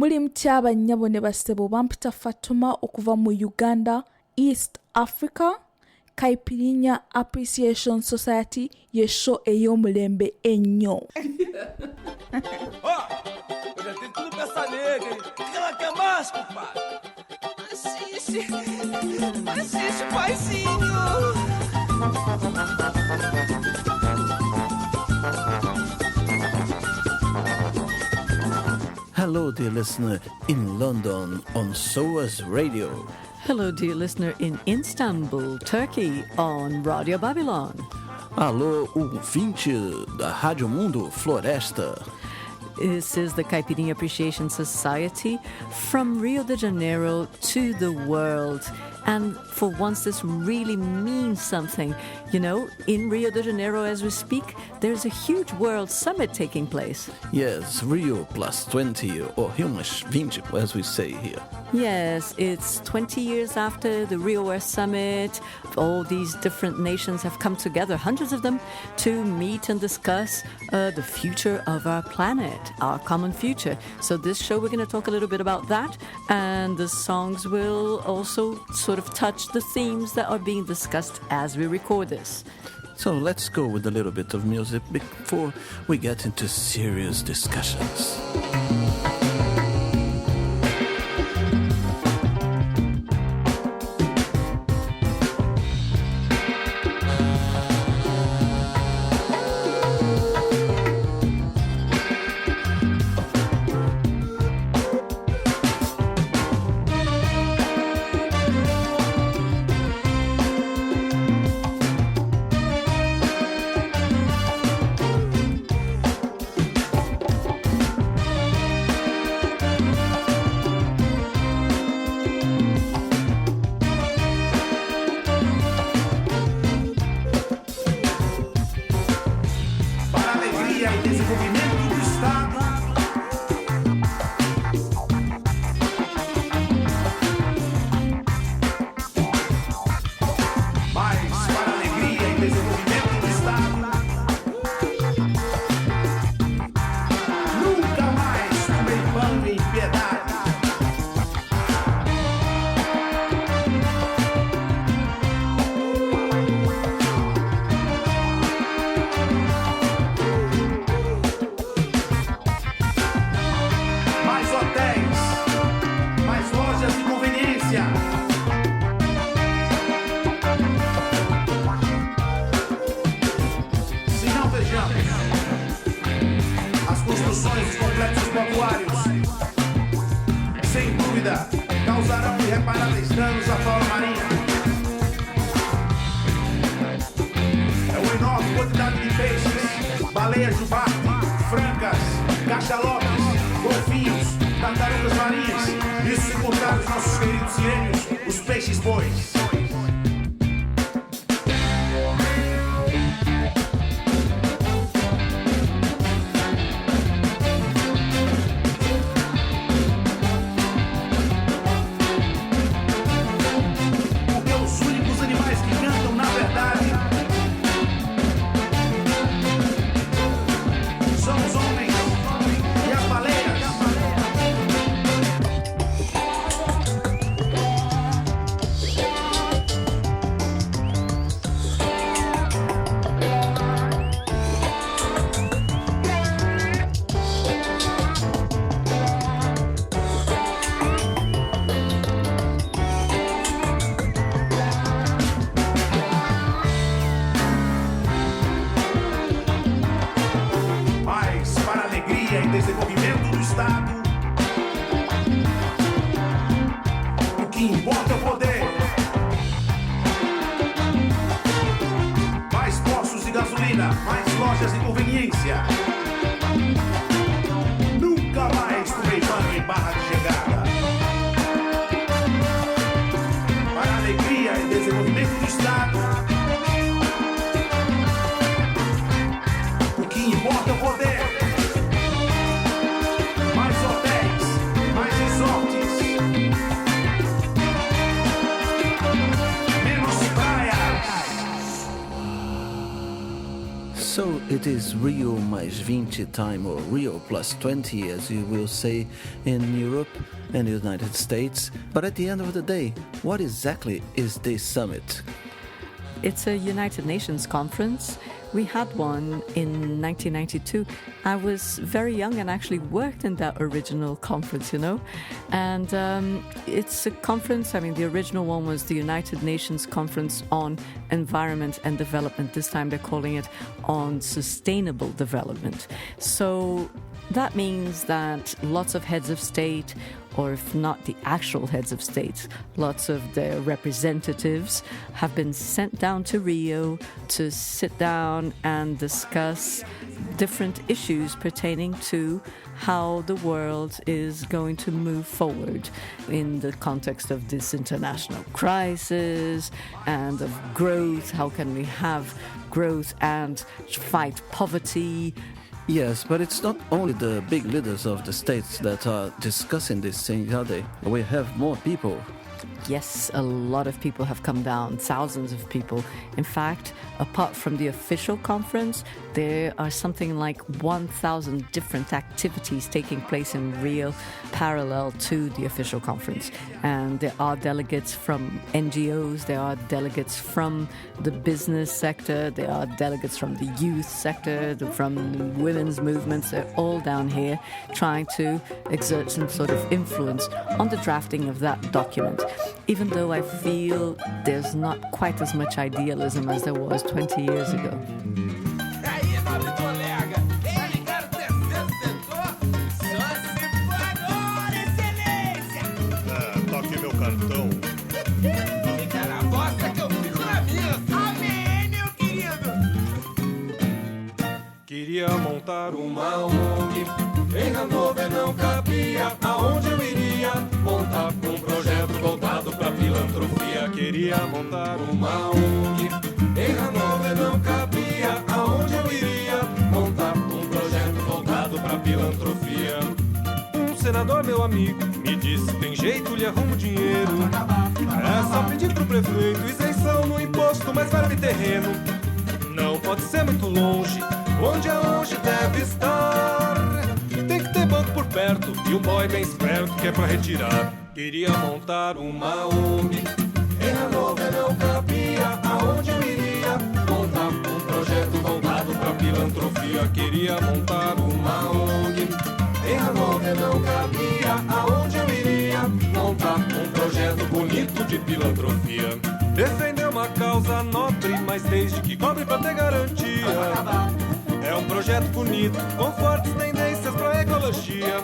Muli mutya bannyabo ne bassebo bampita Fatuma okuva mu Uganda, East Africa. Kaipirinya Appreciation Society ye show ey'omulembe ennyo. Eu tenho tudo pra essa nega, hein? O que ela quer mais, compadre? Assiste, paizinho. Hello, dear listener, in London on SOAS Radio. Hello, dear listener in Istanbul, Turkey, on Radio Babylon. Alô, ouvinte da Rádio Mundo Floresta. This is the Caipirinha Appreciation Society from Rio de Janeiro to the world. And for once, this really means something. You know, in Rio de Janeiro as we speak, there's a huge world summit taking place. Yes, Rio plus 20, or Rio mais 20, as we say here. Yes, it's 20 years after the Rio Earth Summit. All these different nations have come together, hundreds of them, to meet and discuss the future of our planet, our common future. So this show, we're going to talk a little bit about that, and the songs will also sort of touch the themes that are being discussed as we record this. So let's go with a little bit of music before we get into serious discussions. Causarão irreparáveis danos à fauna marinha. É uma enorme quantidade de peixes, baleias de barco, francas, cachalotes, golfinhos, tartarugas marinhas. Isso sem contar os nossos queridos sirênios, os peixes bois. it is Rio mais 20 time, or Rio plus 20, as you will say in Europe and the United States. But at the end of the day, what exactly is this summit? It's a United Nations conference. We had one in 1992. I was very young and actually worked in that original conference, And it's a conference, the original one was the United Nations Conference on Environment and Development. This time they're calling it on Sustainable Development. So that means that lots of heads of state, or if not the actual heads of state, lots of their representatives have been sent down to Rio to sit down and discuss different issues pertaining to how the world is going to move forward in the context of this international crisis and of growth. How can we have growth and fight poverty? Yes, but it's not only the big leaders of the states that are discussing these things, are they? We have more people. Yes, a lot of people have come down, thousands of people. In fact, apart from the official conference, there are something like 1,000 different activities taking place in Rio parallel to the official conference. And there are delegates from NGOs, there are delegates from the business sector, there are delegates from the youth sector, from women's movements. They're all down here trying to exert some sort of influence on the drafting of that document. Even though I feel there's not quite as much idealism as there was 20 years ago. Aí, nobre colega, tá ligado o terceiro setor? Só se for agora, excelência! Toque meu cartão. Fica na vossa que eu fico na minha. Amém, meu querido! Queria montar uma ONG, em Hannover não cabia. Aonde eu iria montar um projeto voltado pra filantropia? Queria montar uma ONG, em Hannover não cabia. Aonde eu iria montar um projeto voltado pra filantropia? Um senador, meu amigo, me disse: tem jeito, lhe arrumo dinheiro. É só pedir pro prefeito isenção no imposto, mas verme terreno não pode ser muito longe. Onde é longe deve estar. Tem que ter banco por perto e um boy bem esperto que é pra retirar. Queria montar uma ONG, em Hannover não cabia. Aonde eu iria montar um projeto voltado pra filantropia? Queria montar uma ONG, em Hannover não cabia. Aonde eu iria montar um projeto bonito de filantropia? Defender uma causa nobre, mas desde que cobre pra ter garantia. É um projeto bonito, com fortes tendências pra ecologia.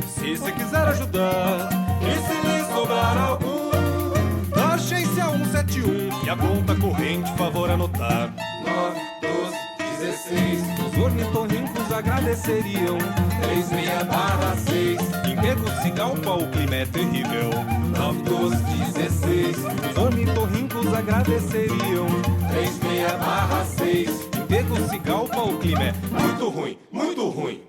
Se você quiser ajudar, e se lhe sobrar algum, da agência 171 e a conta corrente, favor anotar. 9, 12, 16, os ornitorrincos agradeceriam. 36/6, emprego se galpa, o clima é terrível. 9, 12, 16, os ornitorrincos agradeceriam. 36/6, emprego se galpa, o clima é muito ruim, muito ruim.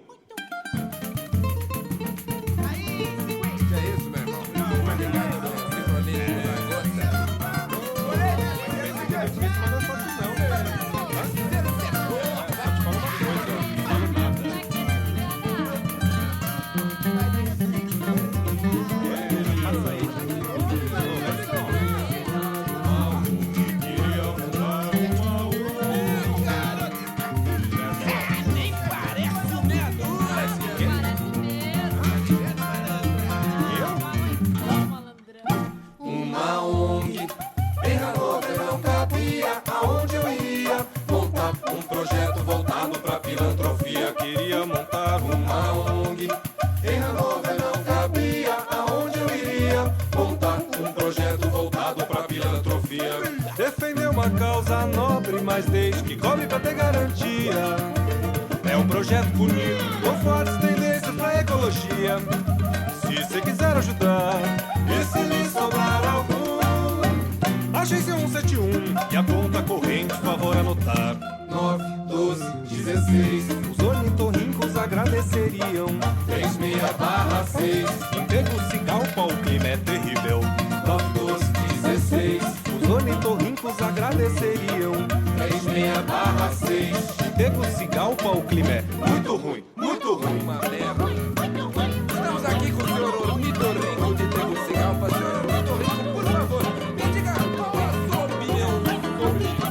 Queria montar uma ONG, em Hannover não cabia. Aonde eu iria montar um projeto voltado pra filantropia? Defender uma causa nobre, mas desde que cobre pra ter garantia. É um projeto bonito, com fortes tendências pra ecologia. Se você quiser ajudar, e se lhe sobrar algum, agência 171 e a conta corrente, favor anotar. 9, 12, 16, os ornitorrincos agradeceriam. 36/6, emprego se galpa, o clima é terrível. 9, 12, 16, os ornitorrincos agradeceriam. 36/6, Tegucigalpa o clima é muito ruim, Uma merda. Estamos aqui com o senhor ornitorrinco de Tegucigalpa. Senhor ornitorrinco, por favor, me diga qual a sua opinião sobre isso.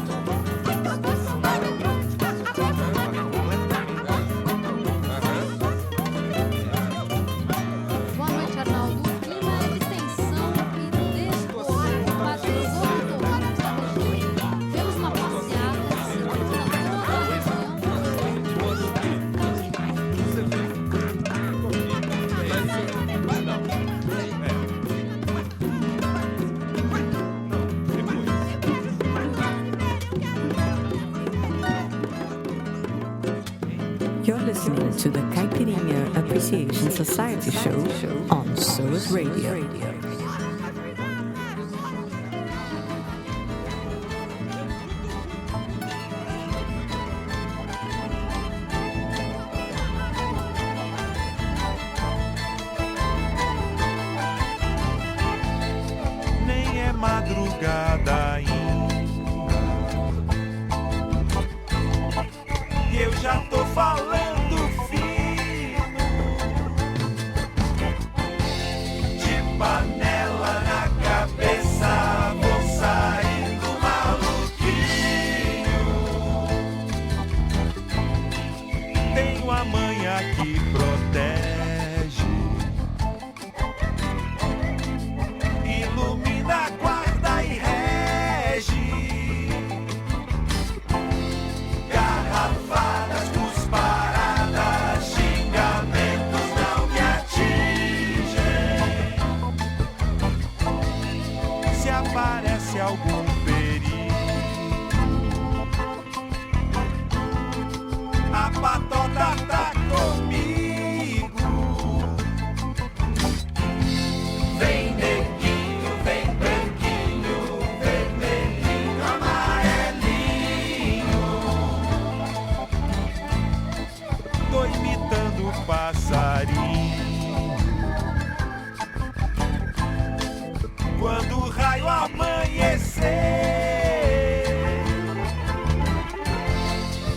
Boa noite, Arnaldo. O clima é de tensão e desgosto. Mas os ornitorrincos da região temos uma passeata seguindo na toda a região. You're listening to the Caipirinha Appreciation Society show on Soul Radio. Nem é madrugada ainda e eu já tô falando fino, de panela na cabeça vou saindo maluquinho. Tenho a manha que protege, ilumina, guarda e rege. Garrafadas, cusparadas, xingamentos não me atingem. Se aparece algum perigo, a patota tá comigo. Vem neguinho, vem branquinho, vermelhinho, amarelinho. Tô imitando o passarinho. Quando o raio amanhecer,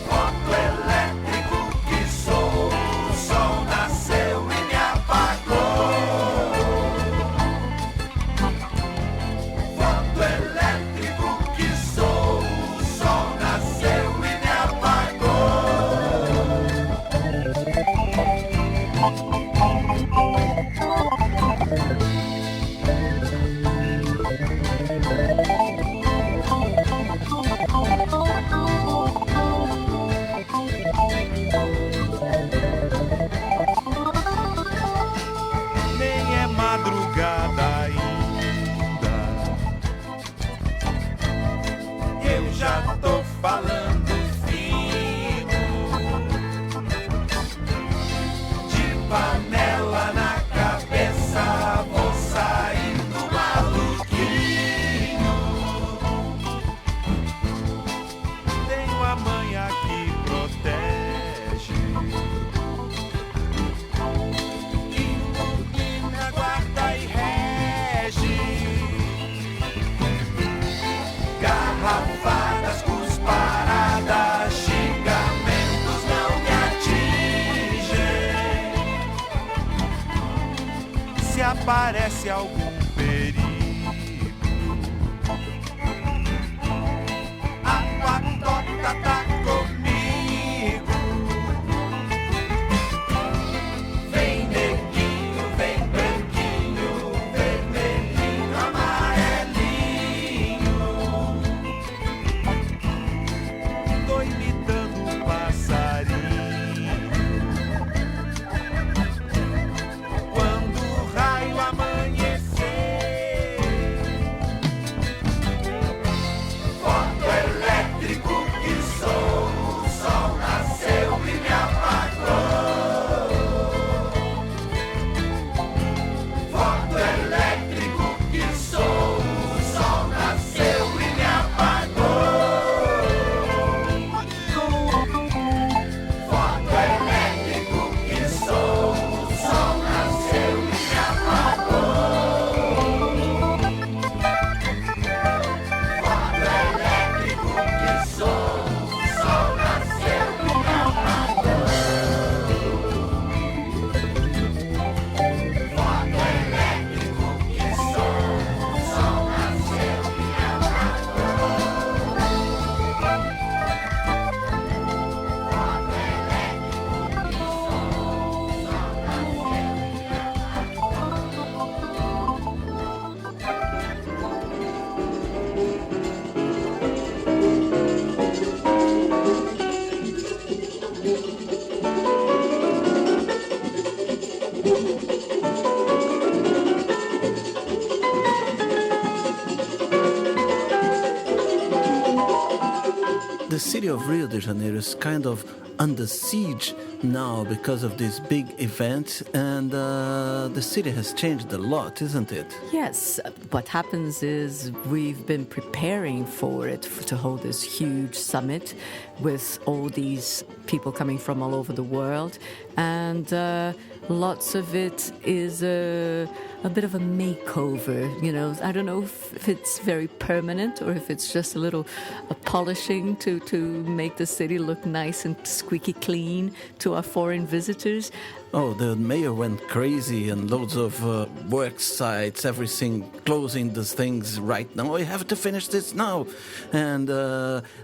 fotoelétrico que sou, o sol nasceu e me apagou. Fotoelétrico que sou, o sol nasceu e me apagou. Nem é madrugada ainda, eu já tô falando fino, de panela na cabeça vou saindo maluquinho. Tenho a manha que protege, ilumina, guarda e rege. Garrafadas, cusparadas, xingamentos não me atingem. Se aparece algum perigo, a patota tá comigo. Vem neguinho, vem branquinho, vermelhinho, amarelinho. Tô imitando um passarinho. Quando o raio amanhecer, fotoelétrico que sou, the city of Rio de Janeiro is kind of under siege now because of this big event, and the city has changed a lot, isn't it? Yes, what happens is we've been preparing for it to hold this huge summit with all these people coming from all over the world, and lots of it is a bit of a makeover, you know. I don't know if it's very permanent or if it's just a little polishing to make the city look nice and squeaky clean to our foreign visitors. Oh, the mayor went crazy and loads of work sites, everything, closing these things right now. We have to finish this now. And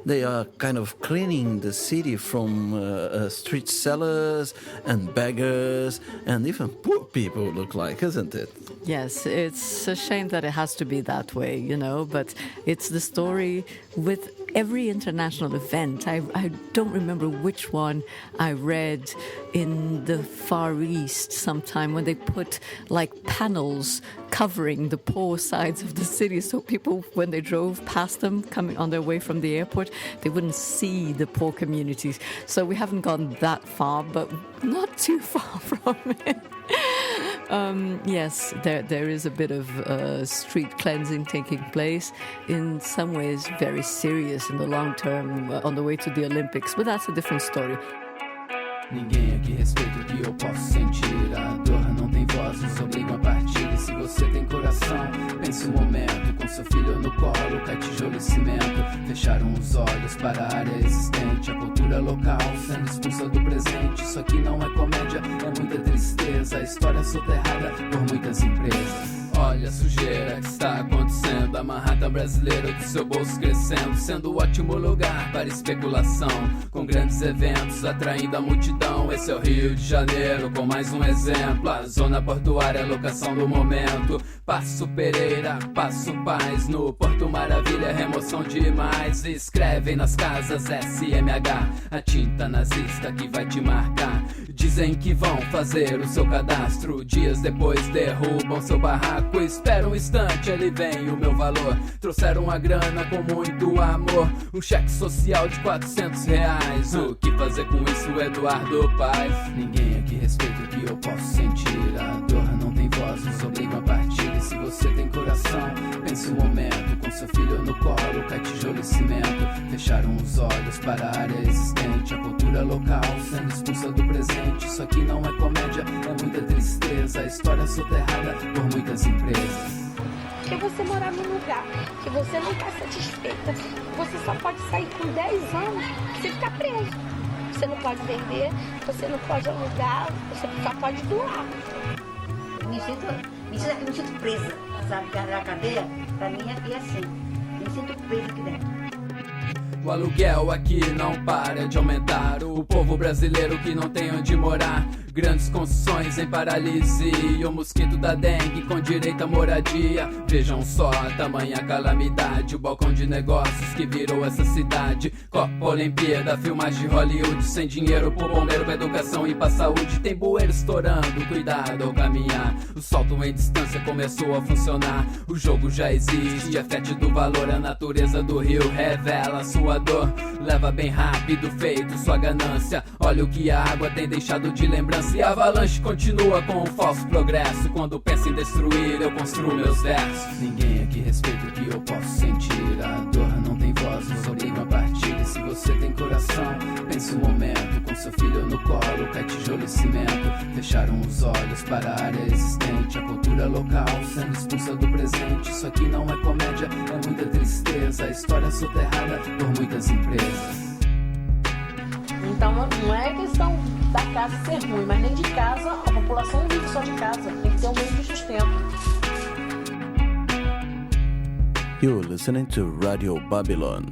they are kind of cleaning the city from street sellers and beggars and even poor people, look like, isn't it? Yes, it's a shame that it has to be that way, you know, but it's the story with every international event. I don't remember which one I read in the Far East sometime when they put like panels covering the poor sides of the city so people, when they drove past them coming on their way from the airport, they wouldn't see the poor communities. So we haven't gone that far, but not too far from it. Yes, there is a bit of street cleansing taking place, in some ways very serious in the long term, on the way to the Olympics, but that's a different story. Ninguém aqui respeita o que eu posso sentir. A dor não tem voz, nos obrigam a partir. E se você tem coração, pense um momento. Com seu filho no colo, cai tijolo e cimento. Fecharam os olhos para a área existente. A cultura local sendo expulsa do presente. Isso aqui não é comédia, é muita tristeza. A história soterrada por muitas empresas. Olha a sujeira que está acontecendo. A Manhattan brasileira do seu bolso crescendo, sendo um ótimo lugar para especulação, com grandes eventos atraindo a multidão. Esse é o Rio de Janeiro, com mais um exemplo. A zona portuária, a locação do momento. Passo Pereira, Passo Paz, no Porto Maravilha, remoção demais. Escrevem nas casas SMH, a tinta nazista que vai te marcar. Dizem que vão fazer o seu cadastro, dias depois derrubam seu barraco. Espera um instante, ali vem o meu valor. Trouxeram a grana com muito amor, um cheque social de R$400. O que fazer com isso, Eduardo Paes? Ninguém aqui respeita o que eu posso sentir. A dor não tem voz, nos obrigam a partir. E se você tem coração, pense um momento. Com seu filho no colo, cai tijolo e cimento. Fecharam os olhos para a área existente. A cultura local sendo expulsa do presente. Isso aqui não é comédia, é muita tristeza. A história soterrada por muitas empresas. Porque você morar num lugar que você não está satisfeita, você só pode sair com 10 anos se ficar preso. Você não pode vender, você não pode alugar, você só pode doar. Me sinto presa, sabe? A cadeia, pra mim, é assim. Me sinto presa aqui dentro. O aluguel aqui não para de aumentar. O povo brasileiro que não tem onde morar. Grandes construções em paralisia. O mosquito da dengue com direito à moradia. Vejam só a tamanha calamidade. O balcão de negócios que virou essa cidade. Copa Olimpíada, filmagem de Hollywood. Sem dinheiro pro bombeiro, pra educação e pra saúde. Tem bueiro estourando, cuidado ao caminhar. O salto em distância começou a funcionar. O jogo já existe, é fete do valor. A natureza do rio revela sua dor. Leva bem rápido, feito sua ganância. Olha o que a água tem deixado de lembrança. E a avalanche continua com um falso progresso. Quando penso em destruir, eu construo meus versos. Ninguém aqui respeita o que eu posso sentir. A dor não tem voz, nos obrigam a partir. E se você tem coração, pense um momento. Com seu filho no colo, cai tijolo e cimento. Fecharam os olhos para a área existente. A cultura local sendo expulsa do presente. Isso aqui não é comédia, é muita tristeza. A história soterrada por muitas empresas. Então não é questão da casa ser ruim, mas nem de casa, a população não vive só de casa, tem que ter um meio de sustento. You're listening to Radio Babylon.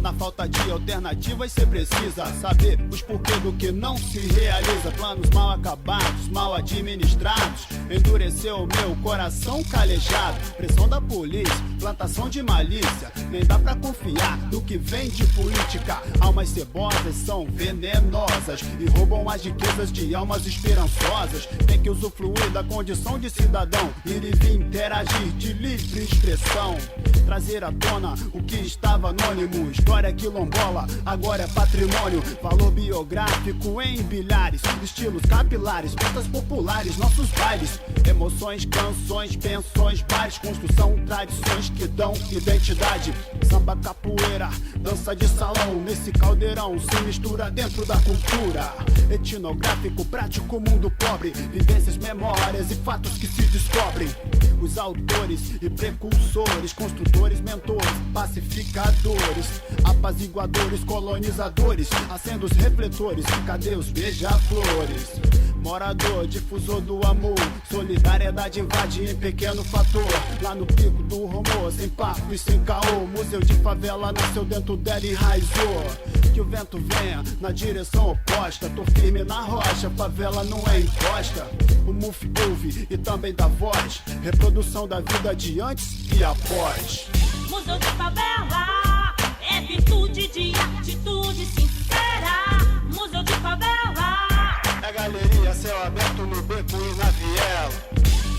Na falta de de alternativas cê precisa saber os porquê do que não se realiza. Planos mal acabados, mal administrados, endureceu o meu coração calejado. Pressão da polícia, plantação de malícia, nem dá pra confiar no que vem de política. Almas cebosas são venenosas e roubam as riquezas de almas esperançosas. Tem que usufruir da condição de cidadão, ir e vir interagir de livre expressão, trazer à tona o que estava anônimo. História quilombola, agora é patrimônio. Valor biográfico em bilhares, estilos capilares, festas populares, nossos bailes. Emoções, canções, pensões, bares, construção, tradições que dão identidade. Samba, capoeira, dança de salão, nesse caldeirão se mistura dentro da cultura. Etnográfico, prático, mundo pobre, vivências, memórias e fatos que se descobrem. Os autores e precursores, construtores, mentores, pacificadores, apaziguadores, colonizadores, acendo os refletores, cadê os beija-flores? Morador, difusor do amor, solidariedade invade em pequeno fator. Lá no pico do rumor, sem papo e sem caô, museu de favela nasceu dentro dela e enraizou. Que o vento venha na direção oposta, tô firme na rocha, favela não é encosta. O MUF ouve e também dá voz, reprodução da vida de antes e após. Museu de favela é virtude de atitude sincera. Museu de favela é galeria, céu aberto no beco e na viela.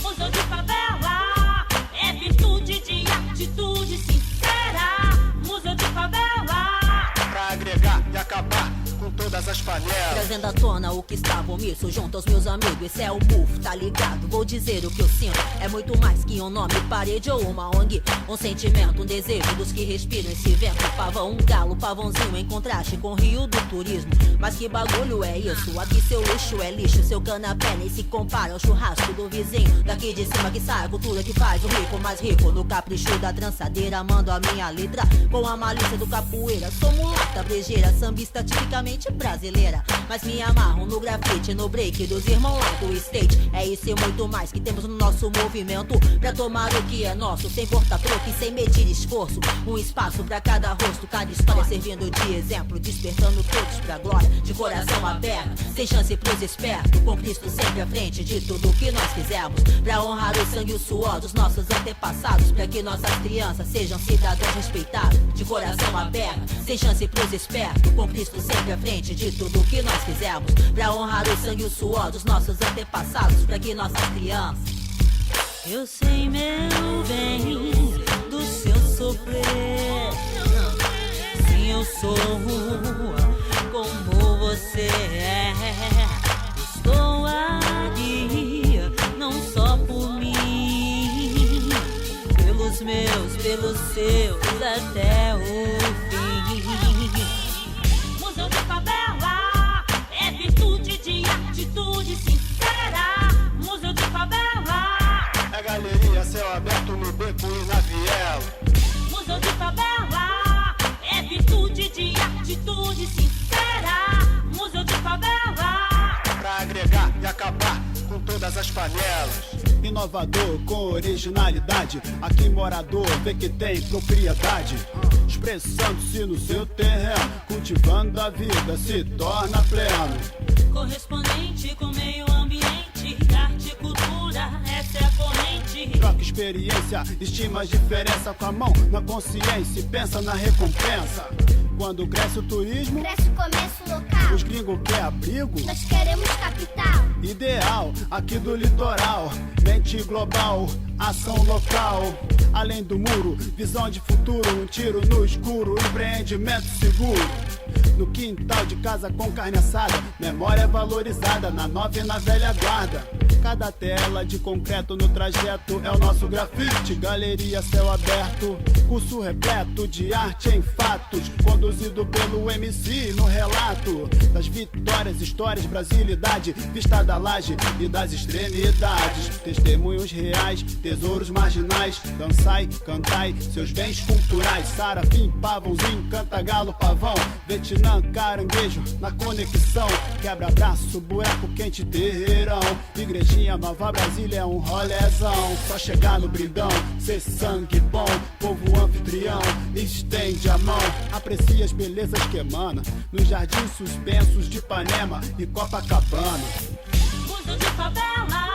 Museu de favela é virtude de atitude sincera. Museu de favela pra agregar e acabar com todas as panelas. Trazendo à tona o que estava omisso junto aos meus amigos. Esse é o MUF, tá ligado? Vou dizer o que eu sinto. É muito mais que um nome, parede ou uma ONG. Um sentimento, um desejo dos que respiram esse vento. Pavão, um galo, pavãozinho em contraste com o rio do turismo. Mas que bagulho é isso? Aqui seu luxo é lixo, seu canapé nem se compara ao churrasco do vizinho. Daqui de cima que sai a cultura que faz o rico mais rico. No capricho da trançadeira, mando a minha letra com a malícia do capoeira. Sou mulata, brejeira, sambista tipicamente brasileira, mas me amarro no grafite, no break dos irmãos lá do state. É isso e muito mais que temos no nosso movimento, pra tomar o que é nosso, sem portar troco e sem medir esforço. Um espaço pra cada rosto, cada história servindo de exemplo, despertando todos pra glória, de coração aberto, sem chance pros espertos, com Cristo sempre à frente de tudo que nós fizemos, pra honrar o sangue e o suor dos nossos antepassados, pra que nossas crianças sejam cidadãos respeitados, de coração aberto, sem chance pros espertos, com Cristo sempre à frente de tudo que nós fizemos, pra honrar o sangue e o suor dos nossos antepassados, pra que nossas crianças. Eu sei, meu bem, do seu sofrer. Sim, eu sou como você é. Estou aqui, não só por mim, pelos meus, pelos seus, até o fim. Museu de favela é virtude de atitude sincera. Museu de favela é galeria, céu aberto no beco e na viela. Museu de favela é virtude de atitude sincera. Museu de favela pra agregar e acabar com todas as panelas. Inovador com originalidade, aqui morador vê que tem propriedade, expressando-se no seu terreno, cultivando a vida se torna pleno. Correspondente com meio ambiente, arte e cultura, essa é a corrente. Troca experiência, estima as diferenças com a mão na consciência e pensa na recompensa. Quando cresce o turismo, cresce o comércio local. Os gringos querem abrigo, nós queremos capital. Ideal aqui do litoral, mente global, ação local. Além do muro, visão de futuro, um tiro no escuro, empreendimento seguro. No quintal de casa com carne assada, memória valorizada na nova e na velha guarda. Cada tela de concreto no trajeto é o nosso grafite, galeria céu aberto, curso repleto de arte em fatos, conduzido pelo MC no relato das vitórias, histórias, brasilidade, vista da laje e das extremidades, testemunhos reais, tesouros marginais, dançai, cantai, seus bens culturais, Sarafim, Pavãozinho, canta galo, pavão, Vietnã, caranguejo, na conexão, quebra-braço, buraco quente, terreirão, igreja Varginha, Nova Brasília é um rolezão. Só chegar no brindão, ser sangue bom. Povo anfitrião, estende a mão. Aprecia as belezas que emana nos jardins suspensos de Ipanema e Copacabana. Museu de favela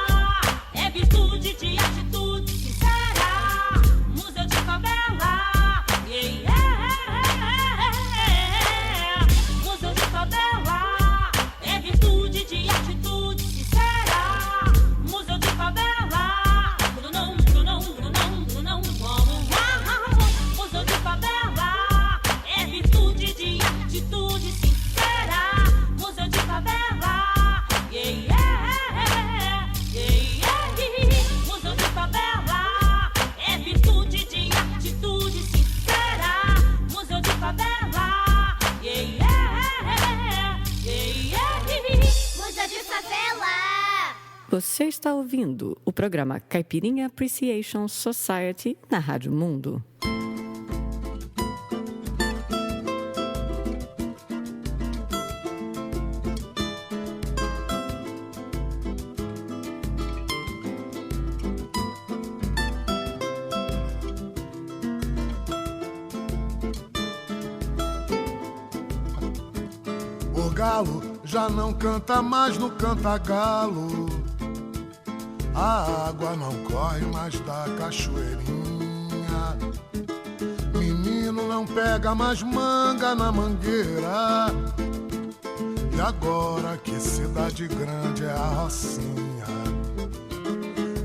é virtude de atitude sincera. Museu de favela, yeah, yeah. Museu de favela é virtude de atitude sincera. Museu de favela, não, museu de favela é virtude de atitude sincera. Museu de favela, yeah, yeah, museu de favela é virtude de atitude sincera. Museu de favela, yeah, Museu de favela. Você está ouvindo o programa Caipirinha Appreciation Society na Rádio Mundo. O galo já não canta mais no canta-galo. A água não corre mais da cachoeirinha. Menino não pega mais manga na mangueira. E agora que cidade grande é a Rocinha.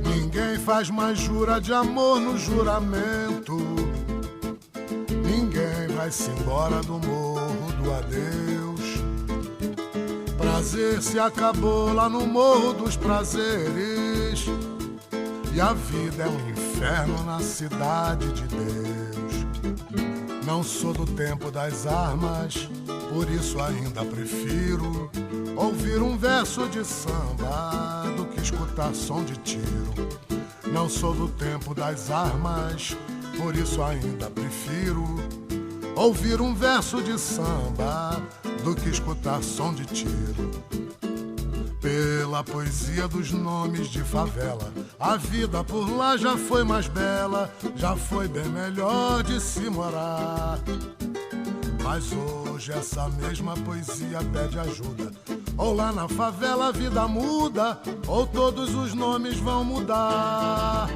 Ninguém faz mais jura de amor no juramento. Ninguém vai-se embora do morro do adeus. Prazer se acabou lá no Morro dos Prazeres. E a vida é um inferno na cidade de Deus. Não sou do tempo das armas, por isso ainda prefiro ouvir um verso de samba do que escutar som de tiro. Não sou do tempo das armas, por isso ainda prefiro ouvir um verso de samba do que escutar som de tiro. Pela poesia dos nomes de favela, a vida por lá já foi mais bela, já foi bem melhor de se morar. Mas hoje essa mesma poesia pede ajuda. Ou lá na favela a vida muda, ou todos os nomes vão mudar.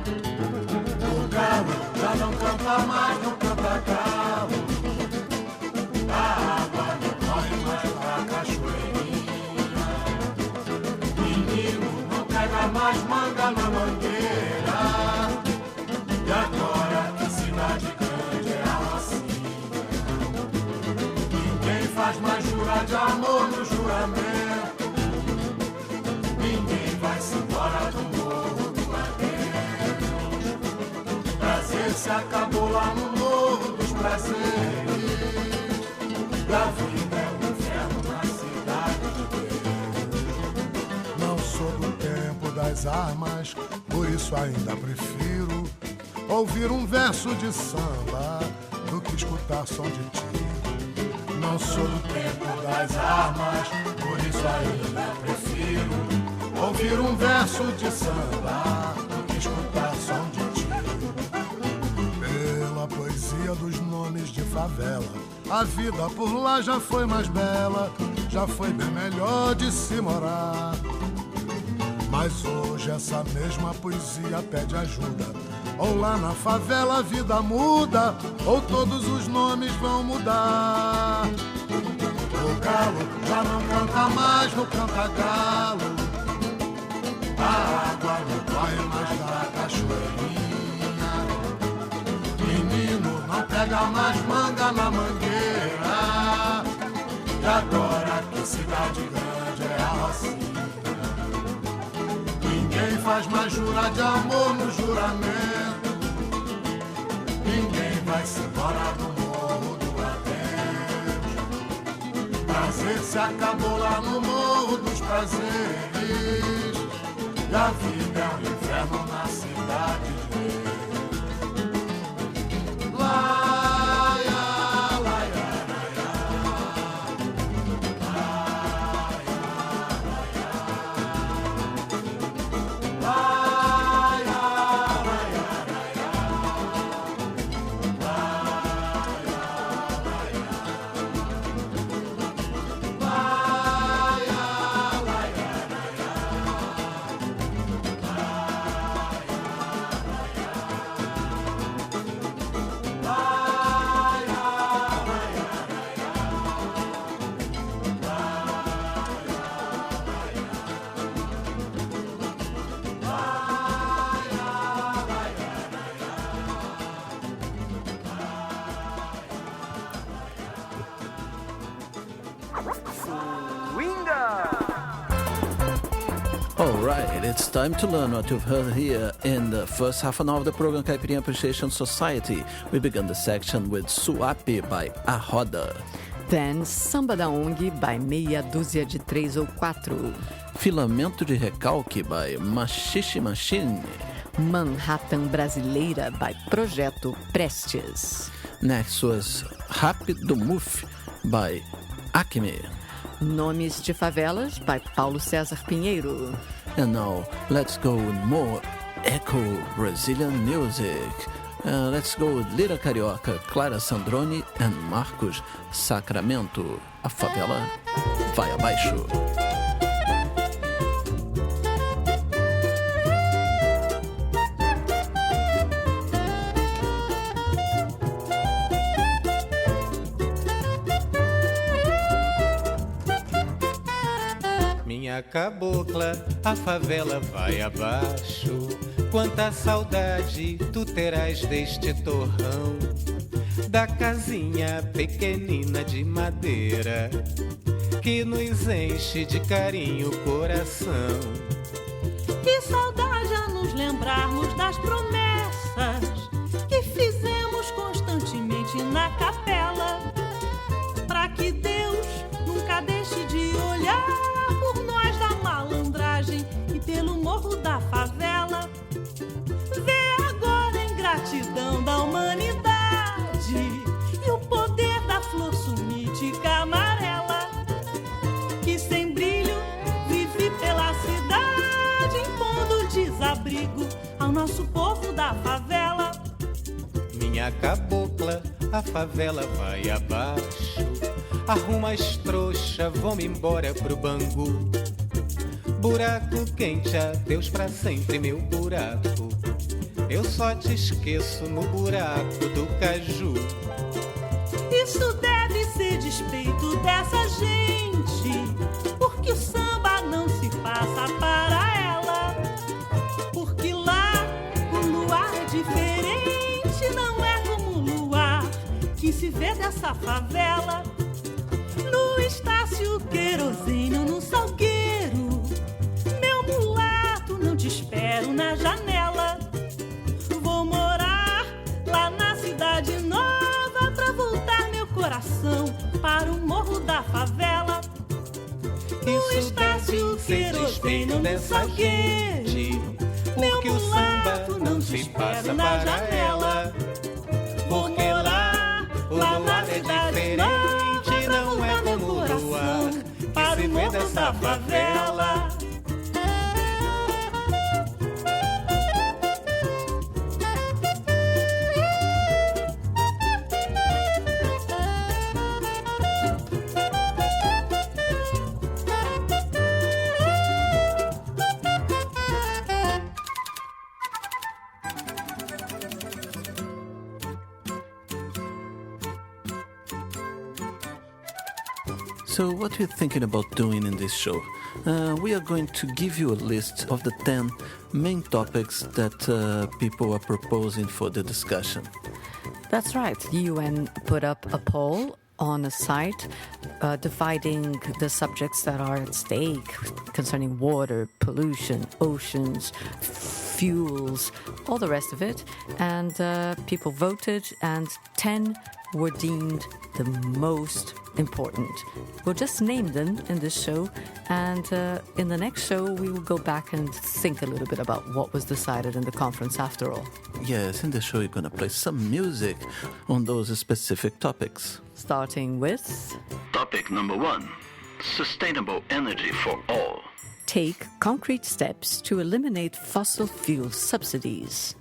O galo já não canta mais, não canta galo. A água não corre mais pra cachoeirinha. Menino não pega mais manga na mangueira. E agora que cidade grande é a Rocinha. Ninguém faz mais jurar de amor no juramento. Ninguém vai-se embora do morro do adeus. Prazer se acabou lá no Morro dos Prazeres. A vida é um inferno na cidade de Deus. Não sou do tempo das armas, por isso ainda prefiro ouvir um verso de samba do que escutar som de tiro. Não sou do tempo das armas, por isso ainda prefiro ouvir um verso de samba do que escutar som de tiro. Pela poesia dos nomes de favela, a vida por lá já foi mais bela, já foi bem melhor de se morar. Mas hoje essa mesma poesia pede ajuda. Ou lá na favela a vida muda, ou todos os nomes vão mudar. O galo já não canta mais no canta-galo. A água não corre mais da cachoeirinha. Menino não pega mais manga na mangueira. E agora que cidade grande é a Rocinha. Ninguém faz mais jura de amor no juramento. Ninguém vai-se embora do morro do adeus. Prazer se acabou lá no Morro dos Prazeres. E a vida é um inferno na cidade de Deus. Laia, laia, laia. Alright, it's time to learn what you've heard here in the first half an hour of the program Caipirinha Appreciation Society. We began the section with Suape by A Roda. Then Samba da ONG by Meia Dúzia de 3 ou 4. Filamento de Recalque by Machixe Machine. Manhattan Brasileira by Projeto Prestes. Next was Rápido Muf by Acme. Nomes de Favelas by Paulo César Pinheiro. And now let's go with more Echo Brazilian music. Let's go with Lira Carioca, Clara Sandrone and Marcos Sacramento. A favela vai abaixo. Minha cabocla, a favela vai abaixo. Quanta saudade tu terás deste torrão, da casinha pequenina de madeira, que nos enche de carinho o coração. Que saudade a nos lembrarmos das promessas que fizemos constantemente na capela, pra que Deus nunca deixe de olhar por nós da malandragem e pelo morro da favela. Vê agora a ingratidão da humanidade e o poder da flor sunítica amarela, que sem brilho vive pela cidade, impondo desabrigo ao nosso povo da favela. Minha cabocla, a favela vai abaixo. Arruma as trouxas, vamos embora pro Bangu. Buraco quente, adeus pra sempre, meu buraco. Eu só te esqueço no buraco do caju. Isso deve ser despeito dessa gente, porque o samba não se passa para ela. Porque lá o luar é diferente, não é como o luar que se vê dessa favela. No Estácio, querosene no salgueiro, meu mulato, não te espero na janela. Vou morar lá na cidade nova pra voltar meu coração para o morro da favela. No Estácio, querosene no salgueiro, meu mulato, não te espero na janela. Porque lá o luar é diferente, não é como o luar que se vê dessa favela. So what are you thinking about doing in this show? We are going to give you a list of the 10 main topics that people are proposing for the discussion. That's right. The UN put up a poll on a site dividing the subjects that are at stake concerning water, pollution, oceans, fuels, all the rest of it. And people voted, and 10 were deemed the most important. We'll just name them in this show, and in the next show we will go back and think a little bit about what was decided in the conference after all. Yes, in the show you're going to play some music on those specific topics. Starting with... Topic number 1. Sustainable energy for all. Take concrete steps to eliminate fossil fuel subsidies.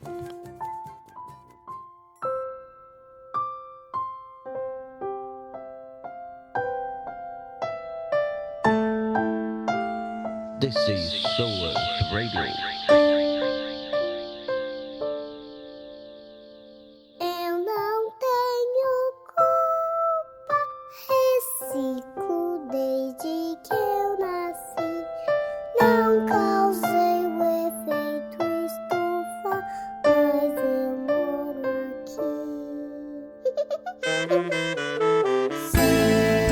This is Soul Radio. Eu não tenho culpa, reciclo desde que eu nasci. Não causei o efeito estufa, mas eu moro aqui.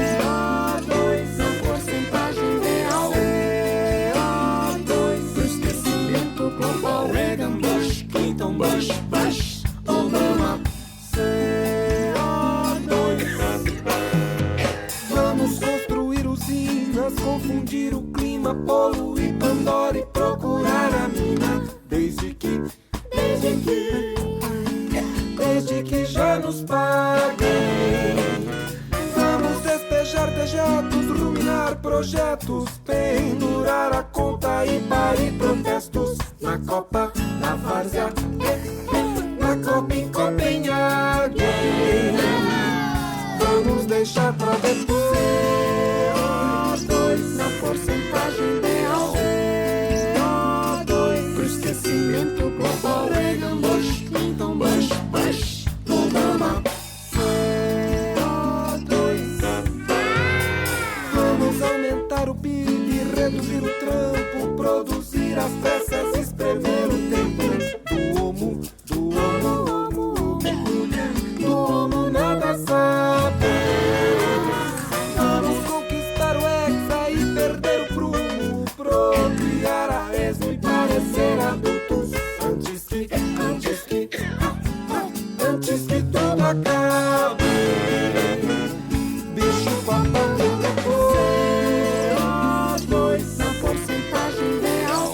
CO2, a porcentagem real. CO2, apenas confundir o clima, poluir Pandora e procurar a mina. Desde que já nos paguem. Vamos despejar dejetos, ruminar projetos, pendurar a conta e parir protestos. Na Copa, na Várzea, na Copa em Copenhague. Vamos deixar pra depois CO2 na porcentagem real. CO2 pro esquecimento global. Reagan, Bush, Clinton, Bush, Obama. CO2. Vamos aumentar o PIB, reduzir o trampo, produzir as peças, espremer o tempo. Do homo nada sabe. Vamos conquistar o Hexa e perder o prumo, procriar a esmo e parecer adultos antes que tudo acabe. Bicho papão CO2 na porcentagem real.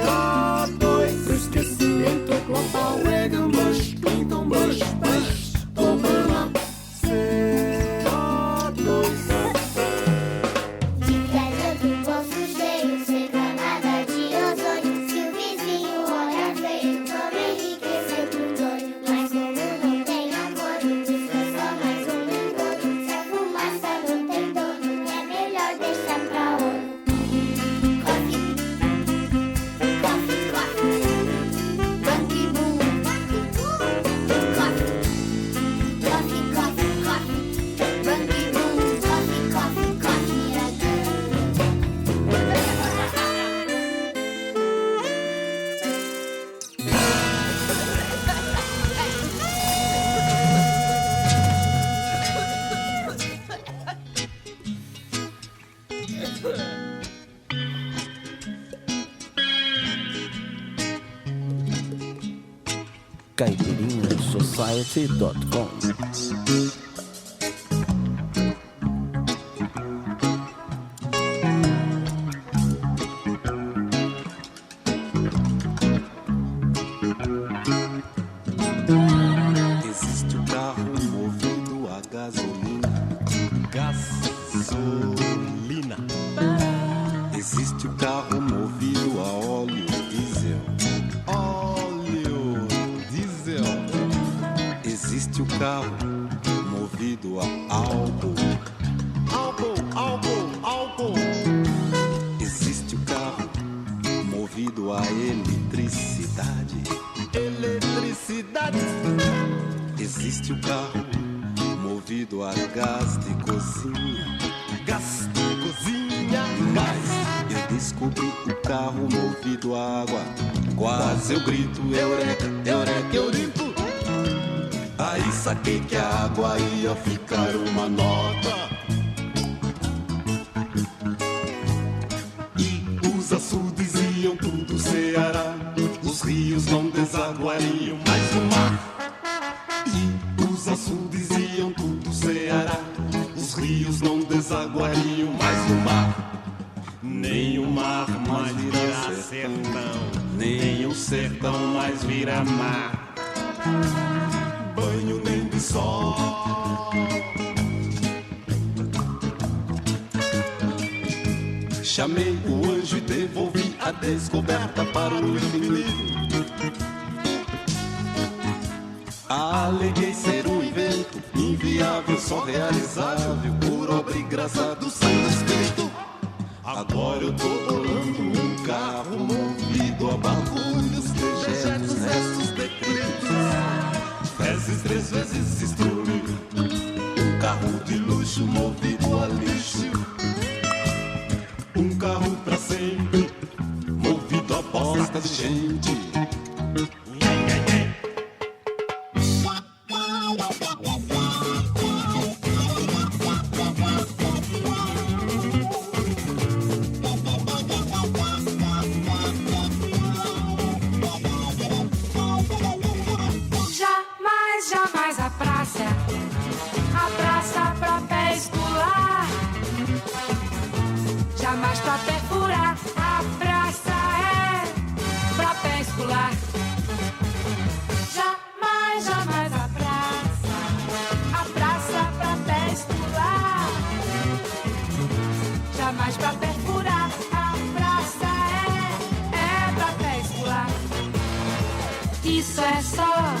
CO2 pro esquecimento global. Reagan, Bush, Clinton, Bush, Obama. CO2. De pedra do bolso cheio, sem camada de ozônio. Se o vizinho olha feio, vamos enriquecer plutônio. Mas como não tem acordo, isso é só mais um engodo. Se a fumaça não tem dono, é melhor deixar pra ONU. Coffee, Ban Ki-moon. Coffee, Ban Ki-moon. Coffee again. CaipirinhaSociety.com. Existe o carro movido a gasolina. Gasolina. Existe o carro movido a óleo diesel. Óleo diesel. Existe o carro movido a álcool. Álcool. Existe o carro movido a eletricidade. Existe o carro movido a gás de cozinha. Mas eu descobri o carro movido a água. Quase eu grito, eureka, Eurico. Aí saquei que a água ia ficar uma nota. E os açudes iam tudo Ceará. Os rios não desaguariam mais no mar. E os açudes iam tudo Ceará. Os rios não desaguariam mais no mar. Nem o mar mais vira sertão, nem o sertão mais vira mar. Banho nem de sol. Chamei o anjo e devolvi a descoberta para o infinito. Aleguei ser um invento inviável, só realizável por obra e graça do Santo Espírito. Agora eu tô rolando um carro movido a bagulhos, dejetos, restos, detritos, fezes 3 vezes estrume. Um carro de luxo movido a lixo. Um carro pra sempre movido a bosta de gente. Jamais a praça pra pé escolar. jamais pra perfurar. A praça é pra pés pular. Jamais, jamais a praça pra pés pular. Jamais pra perfurar. A praça é pra pés pular. Isso é só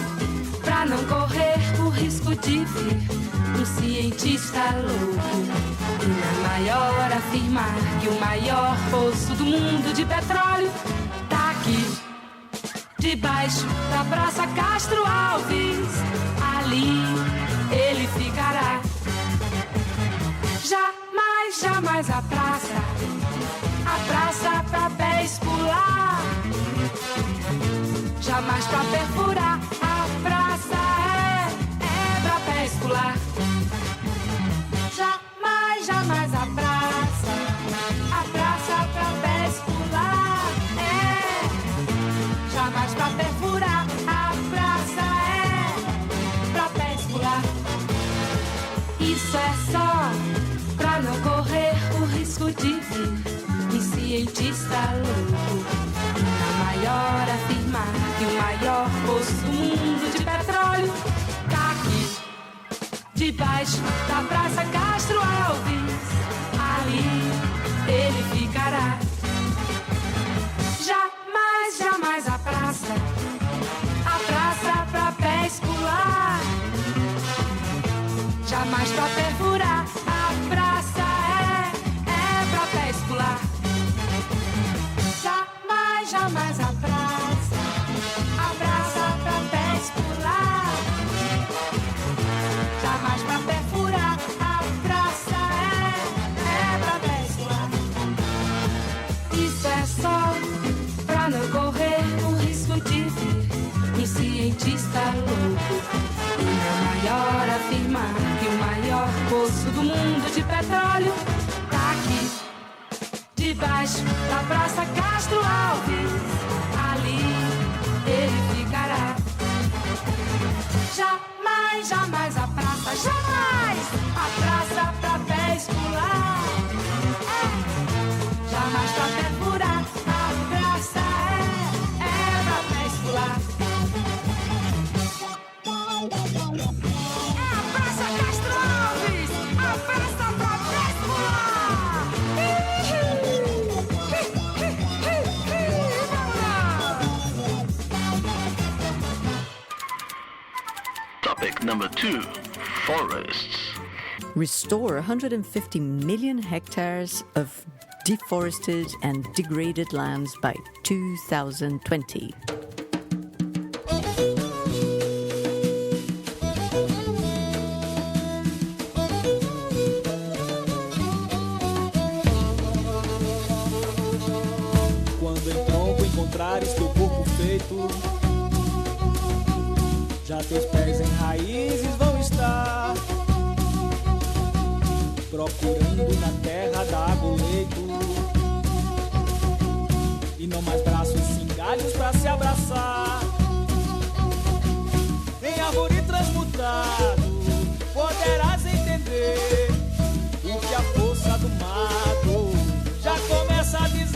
pra não correr o risco de vir um cientista louco e na maior afirmar que o maior poço do mundo de petróleo tá aqui debaixo da Praça Castro Alves. Ali ele ficará. Jamais, jamais a praça pra pés pular. Jamais pra perfurar. A praça é pra pés pular. Jamais, jamais a praça pra pés pular. Jamais pra perfurar. A praça é pra pés pular. Isso é só pra não correr o risco de vir um cientista louco e na maior afirmar que o maior poço do mundo de petróleo tá aqui debaixo da Praça Castro Alves. Ali ele ficará. Jamais, jamais a praça pra pés pular. Jamais pra perfurar. A praça é pra pés pular. Jamais, jamais a praça pra pés pular. Jamais pra perfurar. A praça é pra pés pular. Isso é só pra não correr o risco de vir um cientista louco e na maior afirmar que o maior poço do mundo de petróleo tá aqui debaixo da Praça Castro Alves. Ali ele ficará. Jamais, jamais a praça, jamais a praça pra pés pular. Jamais pra perfurar. A praça é pra pés pular. É a Praça Castro Alves, a praça pra pés pular. Topic number 2, forests. Restore 150 million hectares of deforested and degraded lands by 2020. Quando em tronco encontrares teu corpo feito, já teus pés em raízes vão estar, procurando na terra da água o leito, e não mais braços sem galhos pra se abraçar. Em árvore transmutado poderás entender o que a força do mato já começa a dizer.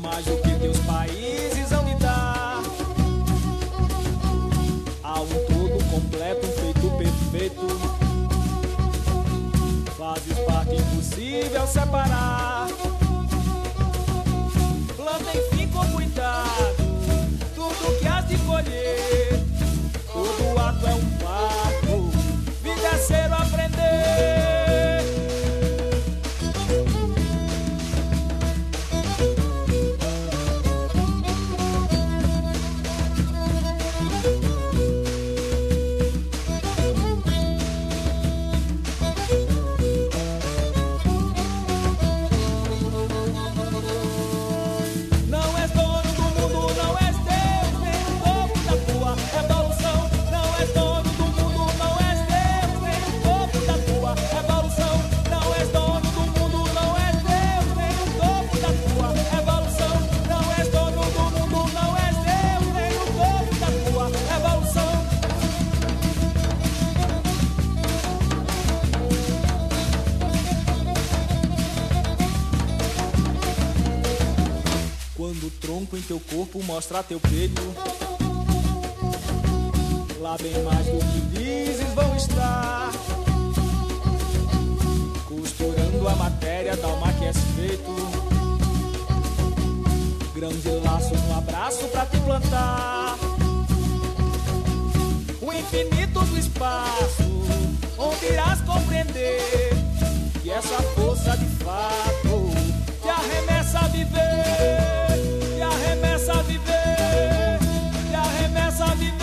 Mais do que teus países hão de dar a um todo completo, um feito perfeito. Fazes parte impossível separar. Planta enfim com cuidado tudo que has de colher. Todo ato é um parto, vida é ser o aprender. teu corpo mostra teu peito. Lá bem mais do que dizes vão estar, costurando a matéria da alma que és feito. Grande laço no abraço pra te plantar, o infinito do espaço, onde irás compreender que essa força de fato te arremessa a viver, te arremessa a viver, te arremessa a viver.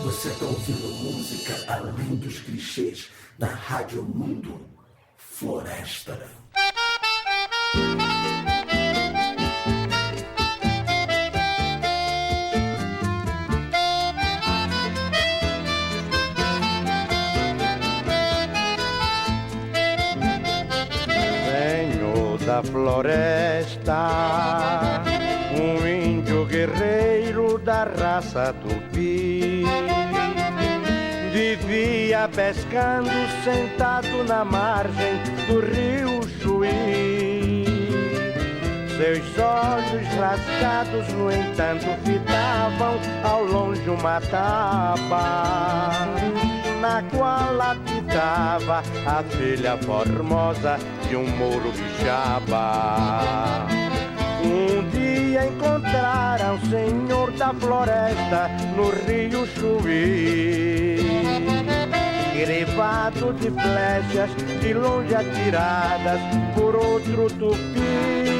Você está ouvindo música além dos clichês da Rádio Mundo Floresta. Senhor da floresta, um índio guerreiro da raça tupi, vivia pescando sentado na margem do rio Chuí. Seus olhos rasgados, no entanto, fitavam ao longe uma taba, na qual habitava a filha formosa de um moro bixaba. Um dia encontraram o senhor da floresta no rio Chuí, grevado de flechas de longe atiradas por outro tupi.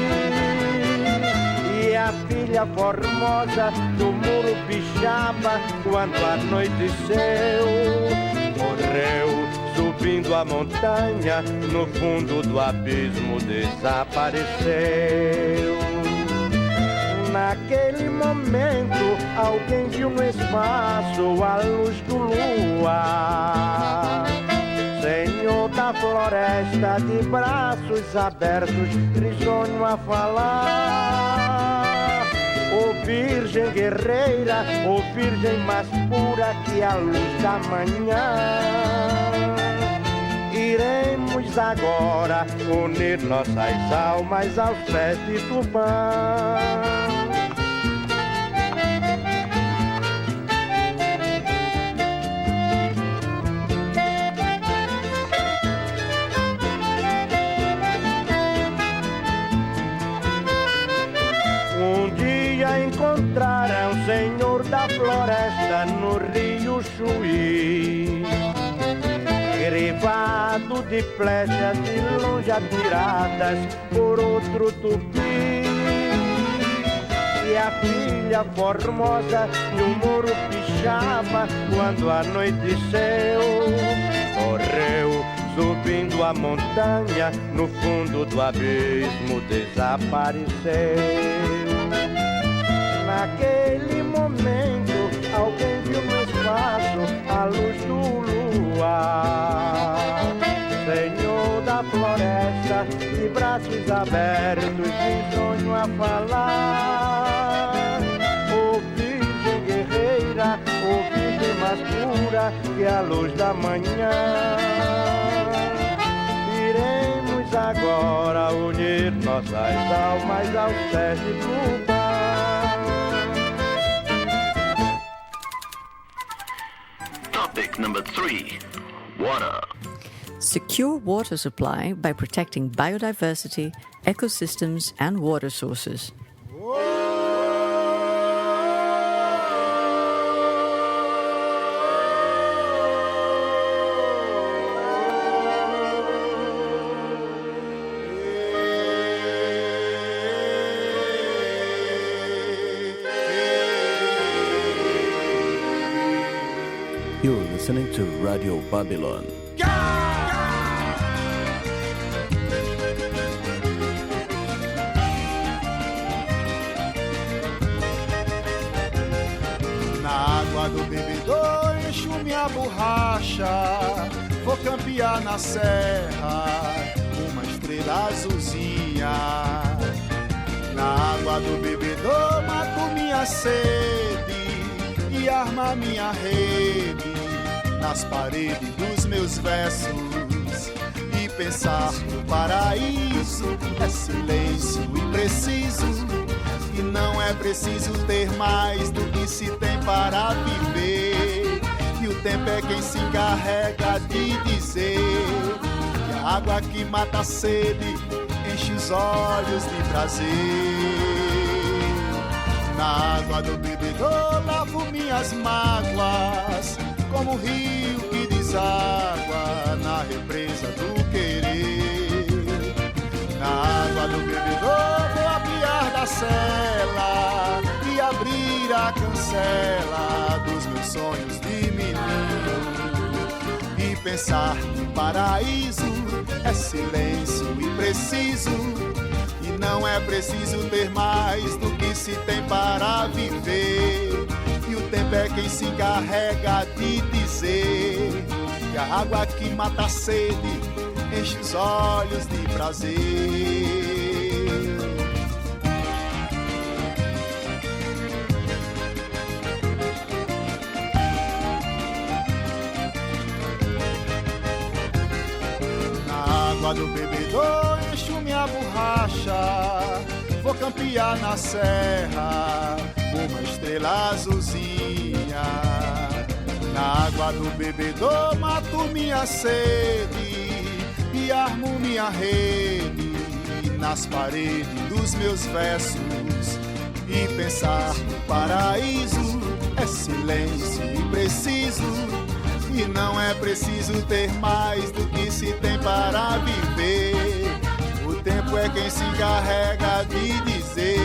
E a filha formosa do muro bixaba, quando anoiteceu, morreu subindo a montanha, no fundo do abismo desapareceu. Naquele momento, alguém viu no espaço a luz do luar. Senhor da floresta, de braços abertos, risonho a falar. Ô virgem guerreira, ô virgem mais pura que a luz da manhã, iremos agora unir nossas almas aos pés de Tupã. Encontraram o senhor da floresta no rio Chuí, grevado de flechas de longe atiradas por outro tupi. E a filha formosa de um moro bixaba, quando anoiteceu, morreu subindo a montanha, no fundo do abismo desapareceu. Naquele momento, alguém viu no espaço a luz do luar. Senhor da floresta, de braços abertos, risonho a falar. Ô virgem guerreira, ô virgem mais pura que a luz da manhã, iremos agora unir nossas almas aos pés de Tupã. Topic number 3, water. Secure water supply by protecting biodiversity, ecosystems, and water sources. You're listening to Radio Babylon. Na água do bebedouro encho minha borracha, vou campear na serra, uma estrela azulzinha. água do bebedor mato minha sede e arma minha rede nas paredes dos meus versos. E pensar no paraíso é silêncio impreciso, e não é preciso ter mais do que se tem para viver. E o tempo é quem se encarrega de dizer que a água que mata a sede enche os olhos de prazer. Na água do bebedor lavo minhas mágoas, como o rio que deságua na represa do querer. Na água do bebedor vou apiar da cela e abrir a cancela dos meus sonhos de menino. E pensar no paraíso é silêncio impreciso, e não é preciso ter mais do que se tem para viver. E o tempo é quem se encarrega de dizer que a água que mata a sede enche os olhos de prazer. Na água do bebedor encho minha borracha, vou campear na serra uma estrela azulzinha. Na água do bebedor mato minha sede e armo minha rede nas paredes dos meus versos. E pensar no paraíso é silêncio impreciso, e não é preciso ter mais do que se tem para viver. O tempo é quem se encarrega de dizer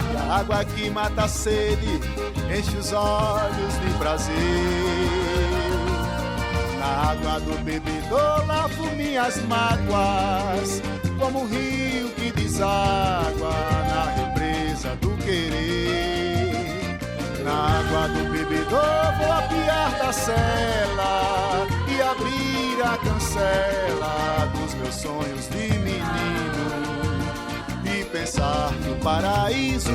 que a água que mata a sede enche os olhos de prazer. Na água do bebedor lavo minhas mágoas, como o rio que deságua na represa do querer. Na água do bebedor vou apiar da cela e abrir a cancela dos meus sonhos de menino. E pensar no paraíso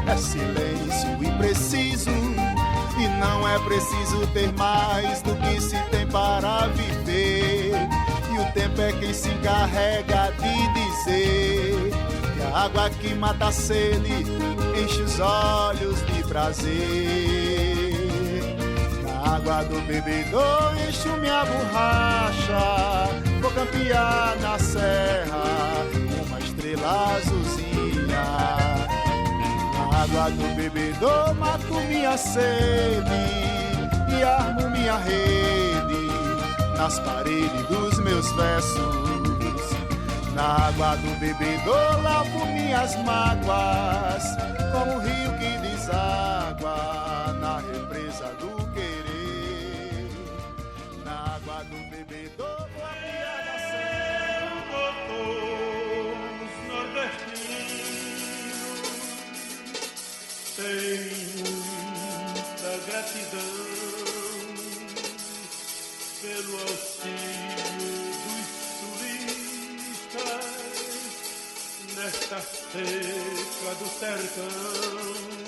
é silêncio impreciso, e não é preciso ter mais do que se tem para viver. E o tempo é quem se encarrega de dizer que a água que mata a sede enche os olhos de prazer. Na água do bebedor encho minha borracha, vou campear na serra uma estrela azulzinha. Na água do bebedor mato minha sede e armo minha rede nas paredes dos meus versos. Na água do bebedor lavo minhas mágoas, como o rio que deságua na represa do querer. Na água do bebedor vou apiar da cela. Os nordestinos têm muita gratidão pelo auxílio dos turistas nesta seca do sertão.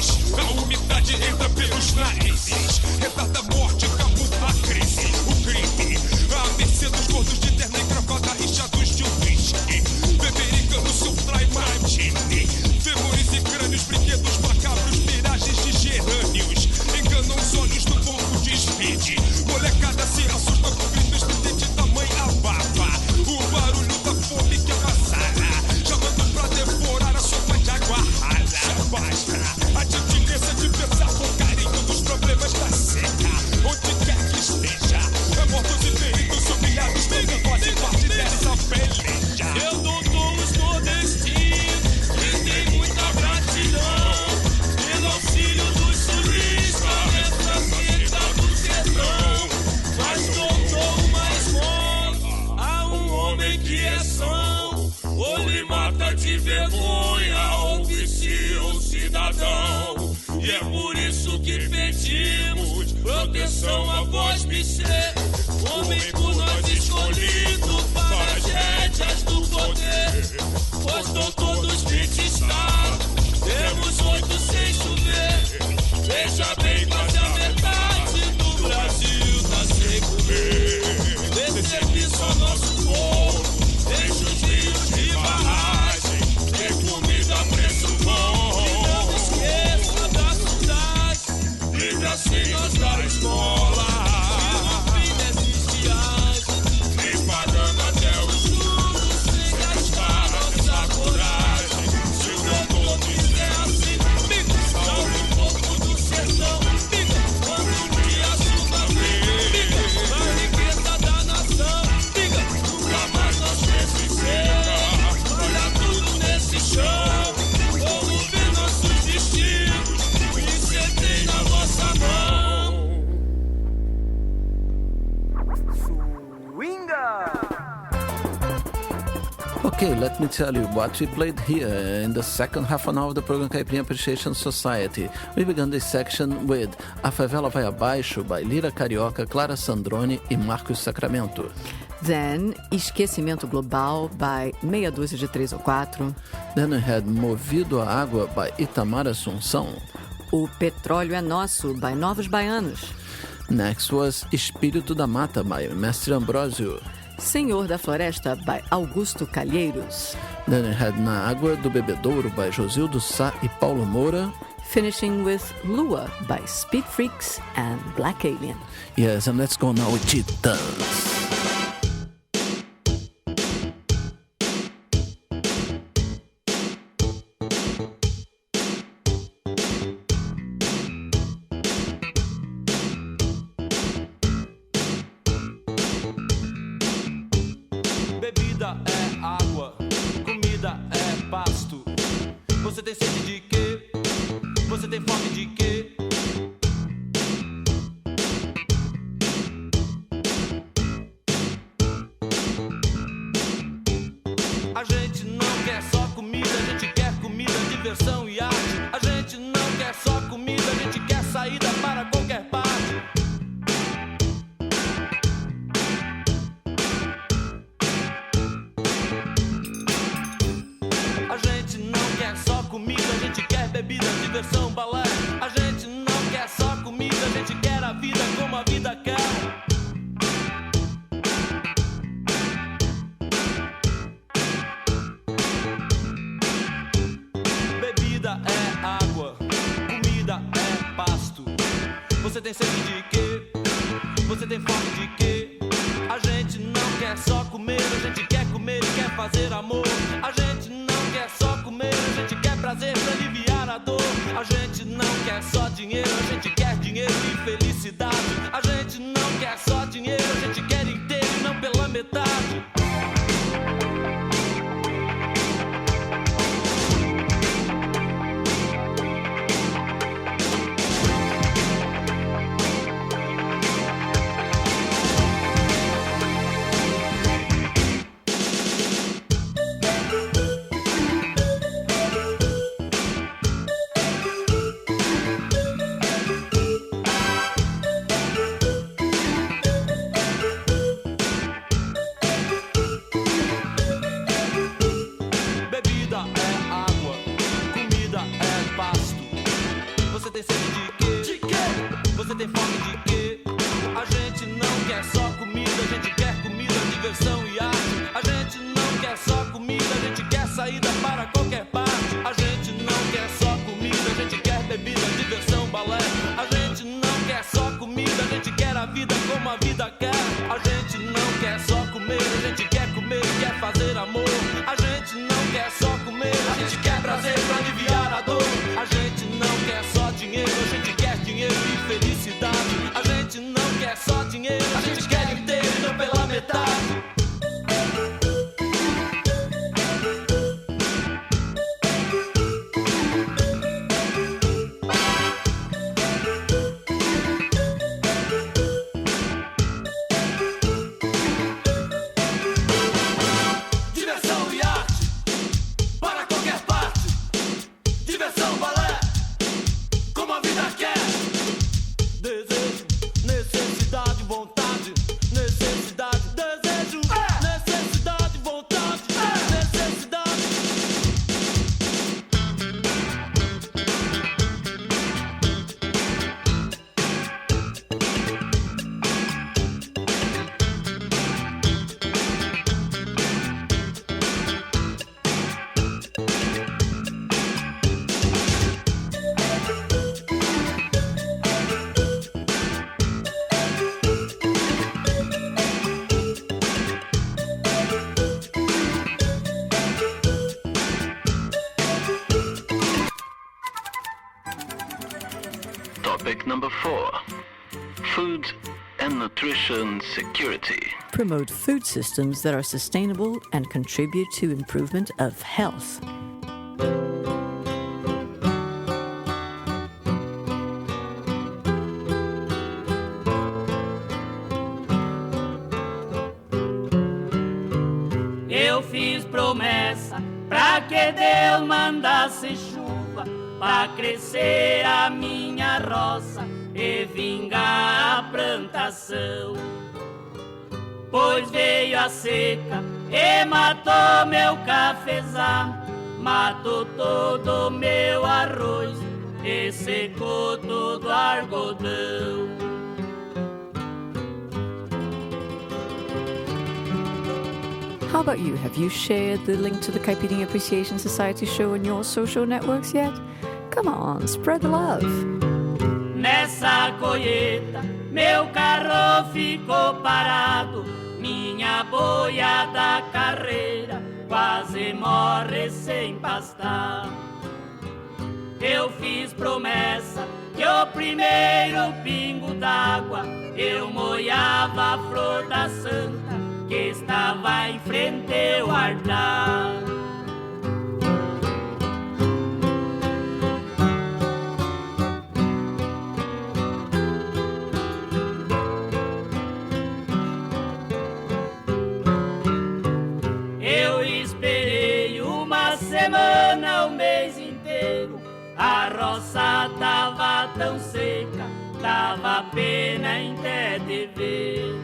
meses. A umidade entra pelos narizes. Retarda a morte, camufla a crise. O crime, à mercê dos gordos de terno e gravata, richados de uísque. Bebericando seu trai martini. Femores e crânios, brinquedos macabros, miragens de gerânios. Enganam os olhos do pouco de speed. Molecada se assusta com gritos de tamanho abafa. O barulho da fome que avassala, chamando pra devorar a sopa de água rala. Basta a gentileza de pensar com carinho nos problemas da seca. Onde quer que esteja, é mortos e feridos, humilhados, também fazem parte dessa peleja. Eu dou os nordestinos, que tem muita gratidão, pelo auxílio dos sulistas nessa seca do sertão. Mas doutor uma esmola a um homem que é são, ou lhe mata de vergonha, ou vicia o cidadão. E é por isso que pedimos proteção a vós, Michê, homem por nós escolhido para as rédeas do poder. Pois doutor dos 20 estados, temos 8 sem chover. Veja bem, quase a metade do Brasil tá sem comer. Desse serviço ao nosso povo, deixa os rios de barragem, tem comida a preço bom. E não esqueça da cidade, livre assim nós da esmola. E no fim desses dias, vem pagando até os juros, sem gastar nossa coragem. Se o doutor quiser assim, fica, salve um pouco do sertão. Fica, quando o dia chuva vem, fica, a riqueza da nação. Fica, nunca mais nós precisamos. Olha tudo nesse chão, como ver nossos destinos, e cê tem na vossa mão. Okay, let me tell you what we played here in the second half an hour of the program Caipirinha Appreciation Society. We began this section with A Favela Vai Abaixo by Lira Carioca, Clara Sandrone e Marcos Sacramento. Then, Esquecimento Global by Meia Dúzia de 3 ou 4. Then we had Movido a Água by Itamar Assunção. O Petróleo é Nosso by Novos Baianos. Next was Espírito da Mata by Mestre Ambrósio. Senhor da Floresta by Augusto Calheiros. Then we had Na Água do Bebedouro by Josildo Sá e Paulo Moura. Finishing with Lua by Speed Freaks and Black Alien. Yes, and let's go now with Titãs. Bebida é água, comida é pasto. Você tem sede de quê? Você tem fome de quê? A gente não quer só comida, a gente quer comida, diversão e arte. A gente não quer só comida, a gente quer saída para qualquer parte. A gente não quer só comida, a gente quer bebida, diversão, balé. A gente não quer só comida, a gente quer a vida como a vida quer. Bebida é água, comida é pasto. Você tem sede de quê? Você tem fome de quê? A gente não quer só comer, a gente quer comer e quer fazer amor. A gente não quer só comer, a gente quer prazer pra aliviar a dor. A gente não quer só dinheiro, a gente quer dinheiro e felicidade. A gente não quer só dinheiro, a gente quer inteiro e não pela metade. tem sede de quê? De quê? Você tem fome de quê? A gente não quer só comida, a gente quer comida, diversão e arte. A gente não quer só comida, a gente quer saída para qualquer parte. A gente não quer só comida, a gente quer bebida, diversão, balé. A gente não quer só comida, a gente quer a vida como a vida quer. A gente não quer só comer, a gente quer comer e quer fazer amor. A gente não quer só comer, a gente quer prazer pra aliviar a dor. A gente não quer só dinheiro, a gente quer dinheiro e felicidade. A gente não quer só dinheiro, a gente quer inteiro e não pela metade. Topic number 4. Food and nutrition security. Promote food systems that are sustainable and contribute to improvement of health. Eu fiz promessa pra que Deus mandasse chuva pra crescer a minha roça e vingar a plantação. Pois veio a seca e matou meu cafezal, matou todo meu arroz e secou todo o algodão. How about you? Have you shared the link to the Caipirinha Appreciation Society show on your social networks yet? Come on, spread the love. Nessa colheita, meu carro ficou parado, minha boiada carreira quase morre sem pastar. Eu fiz promessa que o primeiro pingo d'água eu molhava a flor da santa que estava em frente ao altar. Eu esperei uma semana, o mês inteiro, a roça tava tão seca, dava pena em até de ver.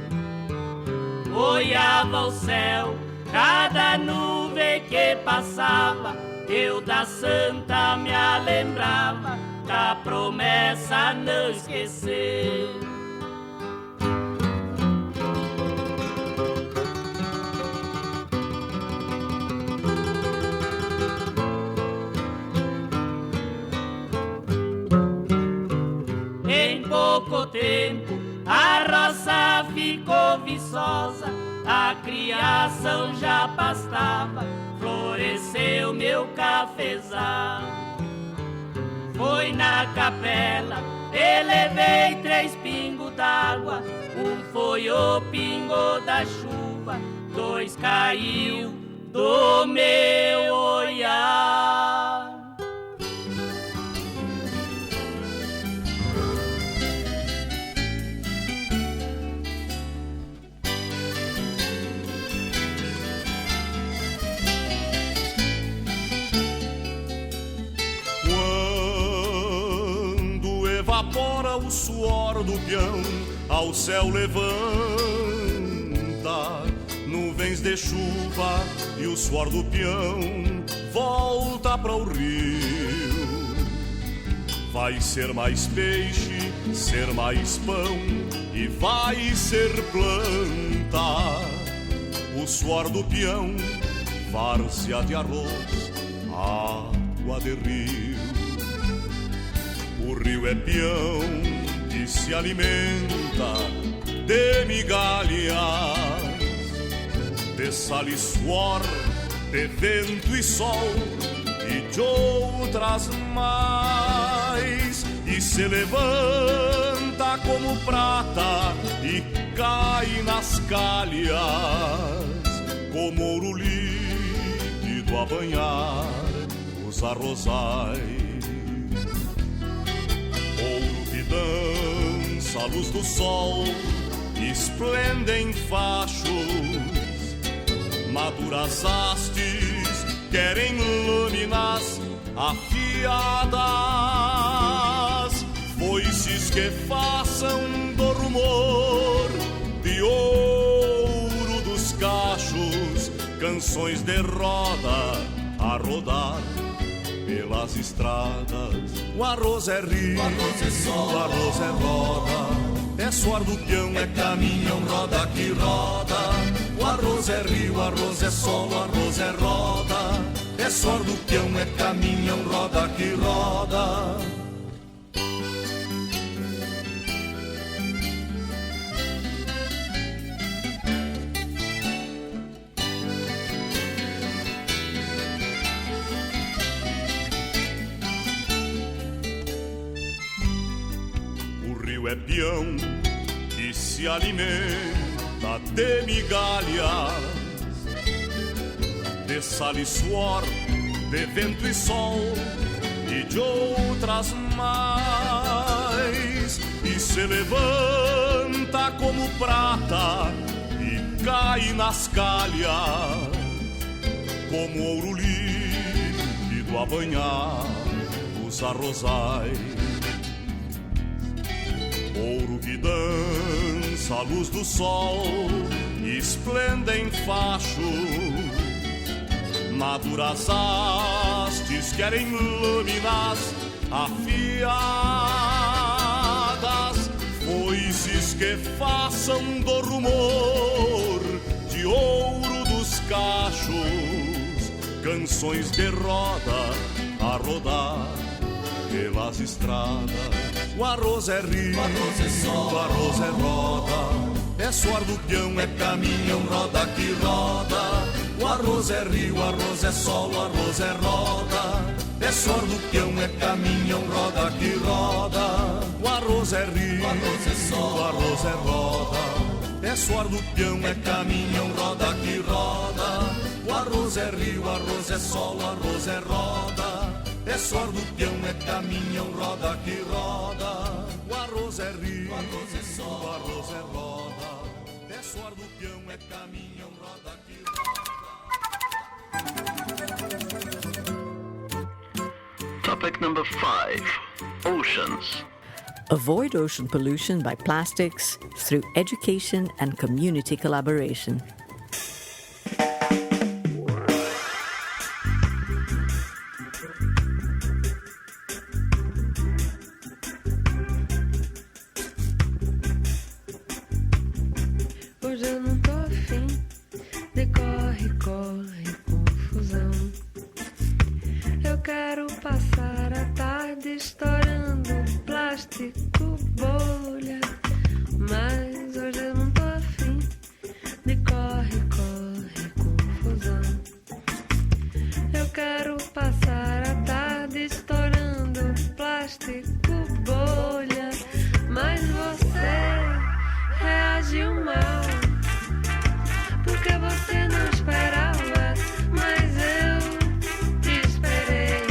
Olhava o céu, cada nuvem que passava, eu da santa me lembrava, da promessa não esquecer. Em pouco tempo a roça ficou viçosa, a criação já pastava, floresceu meu cafezal. Foi na capela, elevei 3 pingos d'água, um foi o pingo da chuva, 2 caiu do meu olhar. Evapora o suor do peão, ao céu levanta nuvens de chuva e o suor do peão volta para o rio. Vai ser mais peixe, ser mais pão e vai ser planta. O suor do peão, várzea de arroz, água de rio. O rio é peão que se alimenta de migalhas, de sal e suor, de vento e sol e de outras mais. E se levanta como prata e cai nas calhas, como ouro líquido a banhar os arrozais. Ouro que dança a luz do sol, esplende em fachos, maduras hastes querem lâminas afiadas, foices que façam do rumor de ouro dos cachos, canções de roda a rodar pelas estradas. O arroz é rio, o arroz é sol, o arroz é roda, é suor do peão, é caminhão, roda que roda. O arroz é rio, o arroz é sol, o arroz é roda, é suor do peão, é caminhão, roda que roda. É peão que se alimenta de migalhas, de sal e suor, de vento e sol e de outras mais. E se levanta como prata e cai nas calhas, como ouro líquido a banhar os arrozais. Ouro que dança a luz do sol, esplende em fachos, maduras hastes querem lâminas afiadas, foices que façam do rumor de ouro dos cachos, canções de roda a rodar pelas estradas. O arroz é rio, o arroz é sol, o arroz é roda, é suor do peão, é caminhão, roda que roda. O arroz é rio, o arroz é sol, o arroz é roda, é suor do peão, é caminhão, roda que roda. O arroz é rio, o arroz é sol, o arroz é roda, é suor do peão, é caminhão, roda que roda. O arroz é rio, o arroz é sol, o arroz é roda, é suor do peão, é caminhão, roda que roda. O arroz é rio, o arroz é sol, o arroz é roda, é suor do peão, é caminhão, roda que roda. Topic number 5. Oceans. Avoid ocean pollution by plastics through education and community collaboration. Hoje eu não tô afim de corre, corre, confusão. Eu quero passar a tarde estourando plástico, bolha. Mas hoje eu não tô afim de corre, corre, confusão. Eu quero passar a tarde estourando plástico, bolha. Mas você reagiu mal, porque você não esperava, mas eu te esperei.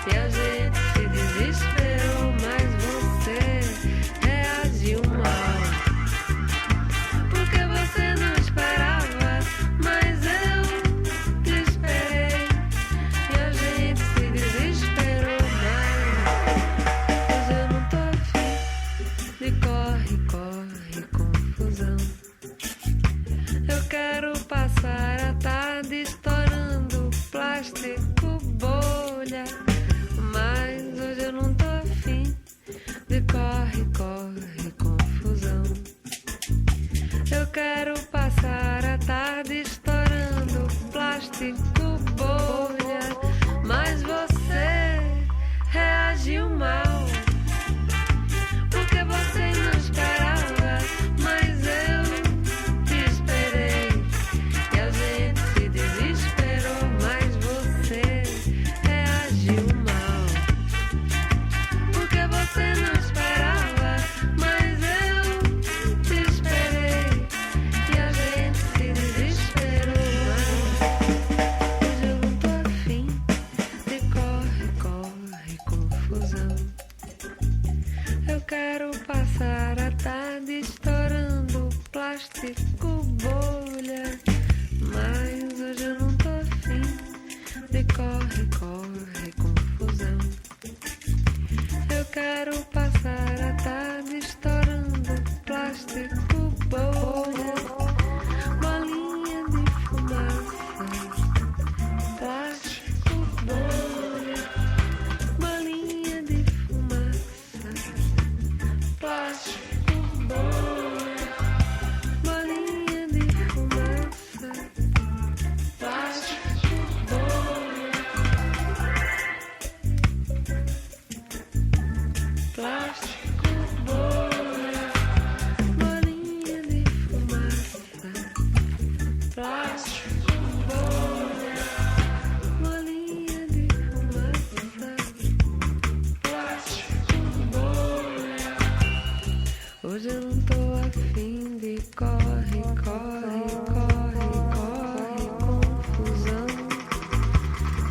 E a gente se desesperou, mas você plástico, bolha, bolinha de fumaça, plástico, bolha, bolinha de fumaça, plástico, bolha. Hoje eu não tô afim de corre, corre, corre, corre, confusão.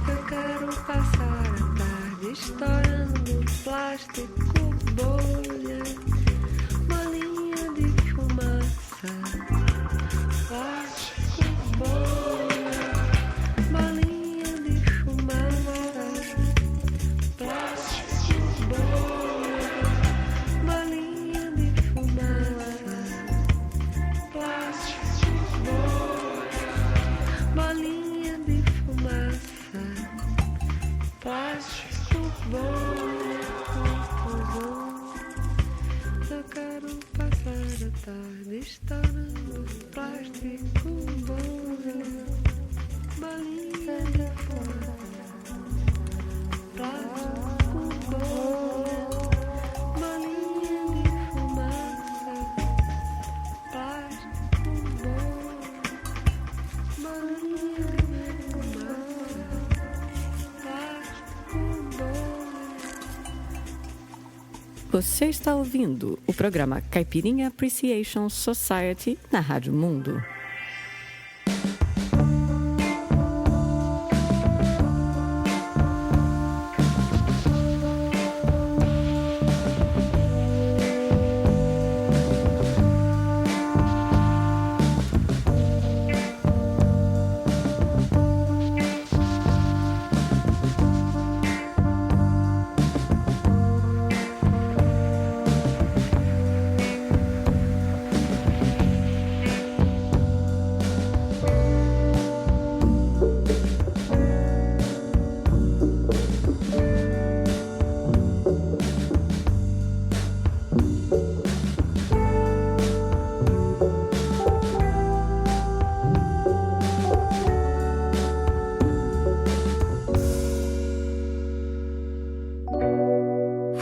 Eu quero passar a tarde estourando plástico, bolha, bolinha de fumaça, plástico, bolha, bolinha de fumaça, plástico, bolha, bolinha de fumaça, plástico, bolha, bolinha de fumaça, plástico, bolha, confusão. Eu quero passar a tarde estourando plástico, bolha, bolinha de fumaça, plástico, bolha, bolinha de fumaça, plástico, bolha, bolinha de fumaça, plástico, bolha. Você está ouvindo o programa Caipirinha Appreciation Society na Rádio Mundo.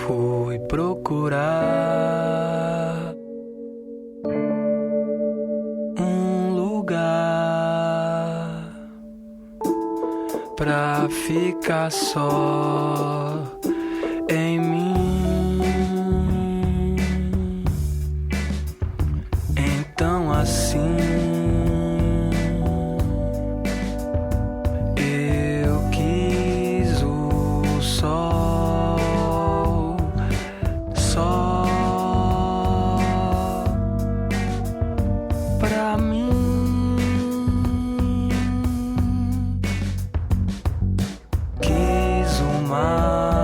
Fui procurar um lugar pra ficar só em mim. Então assim eu quis o sol, só pra mim. Quis o mar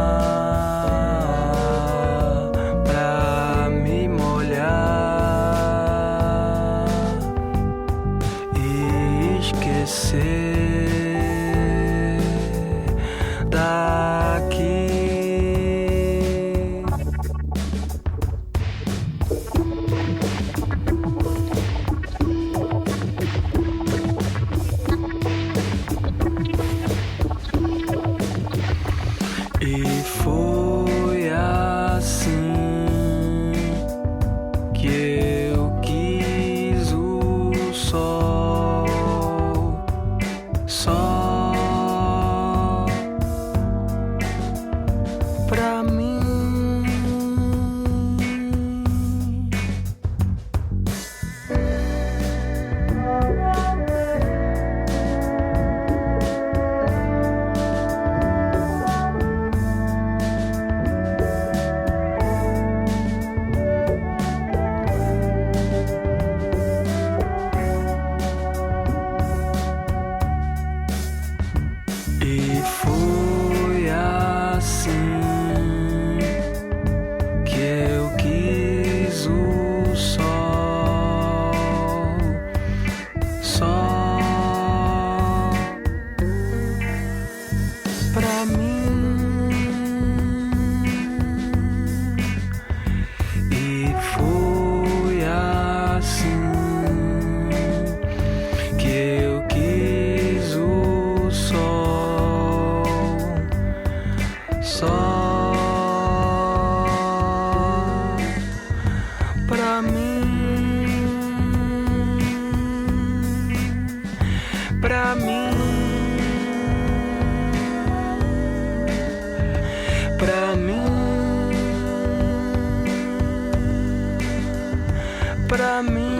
pra mim,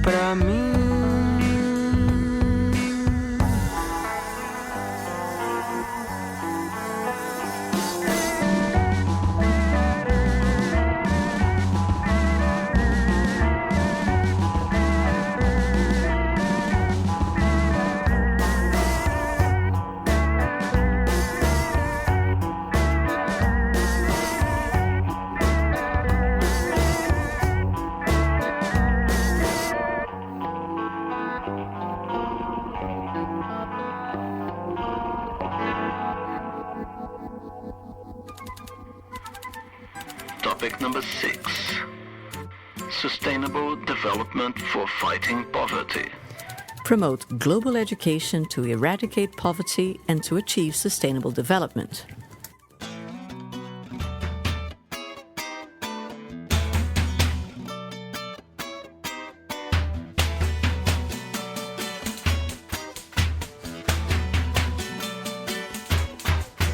pra mim. Topic number 6. Sustainable development for fighting poverty. Promote global education to eradicate poverty and to achieve sustainable development.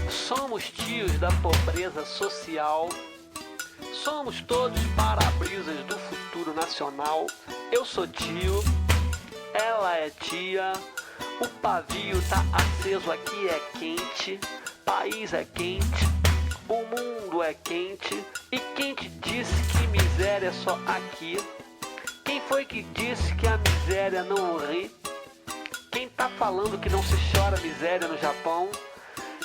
Somos tios da pobreza social. Somos todos para-brisas do futuro nacional. Eu sou tio, ela é tia. O pavio tá aceso, aqui é quente. País é quente, o mundo é quente. E quem te disse que miséria é só aqui? Quem foi que disse que a miséria não ri? Quem tá falando que não se chora miséria no Japão?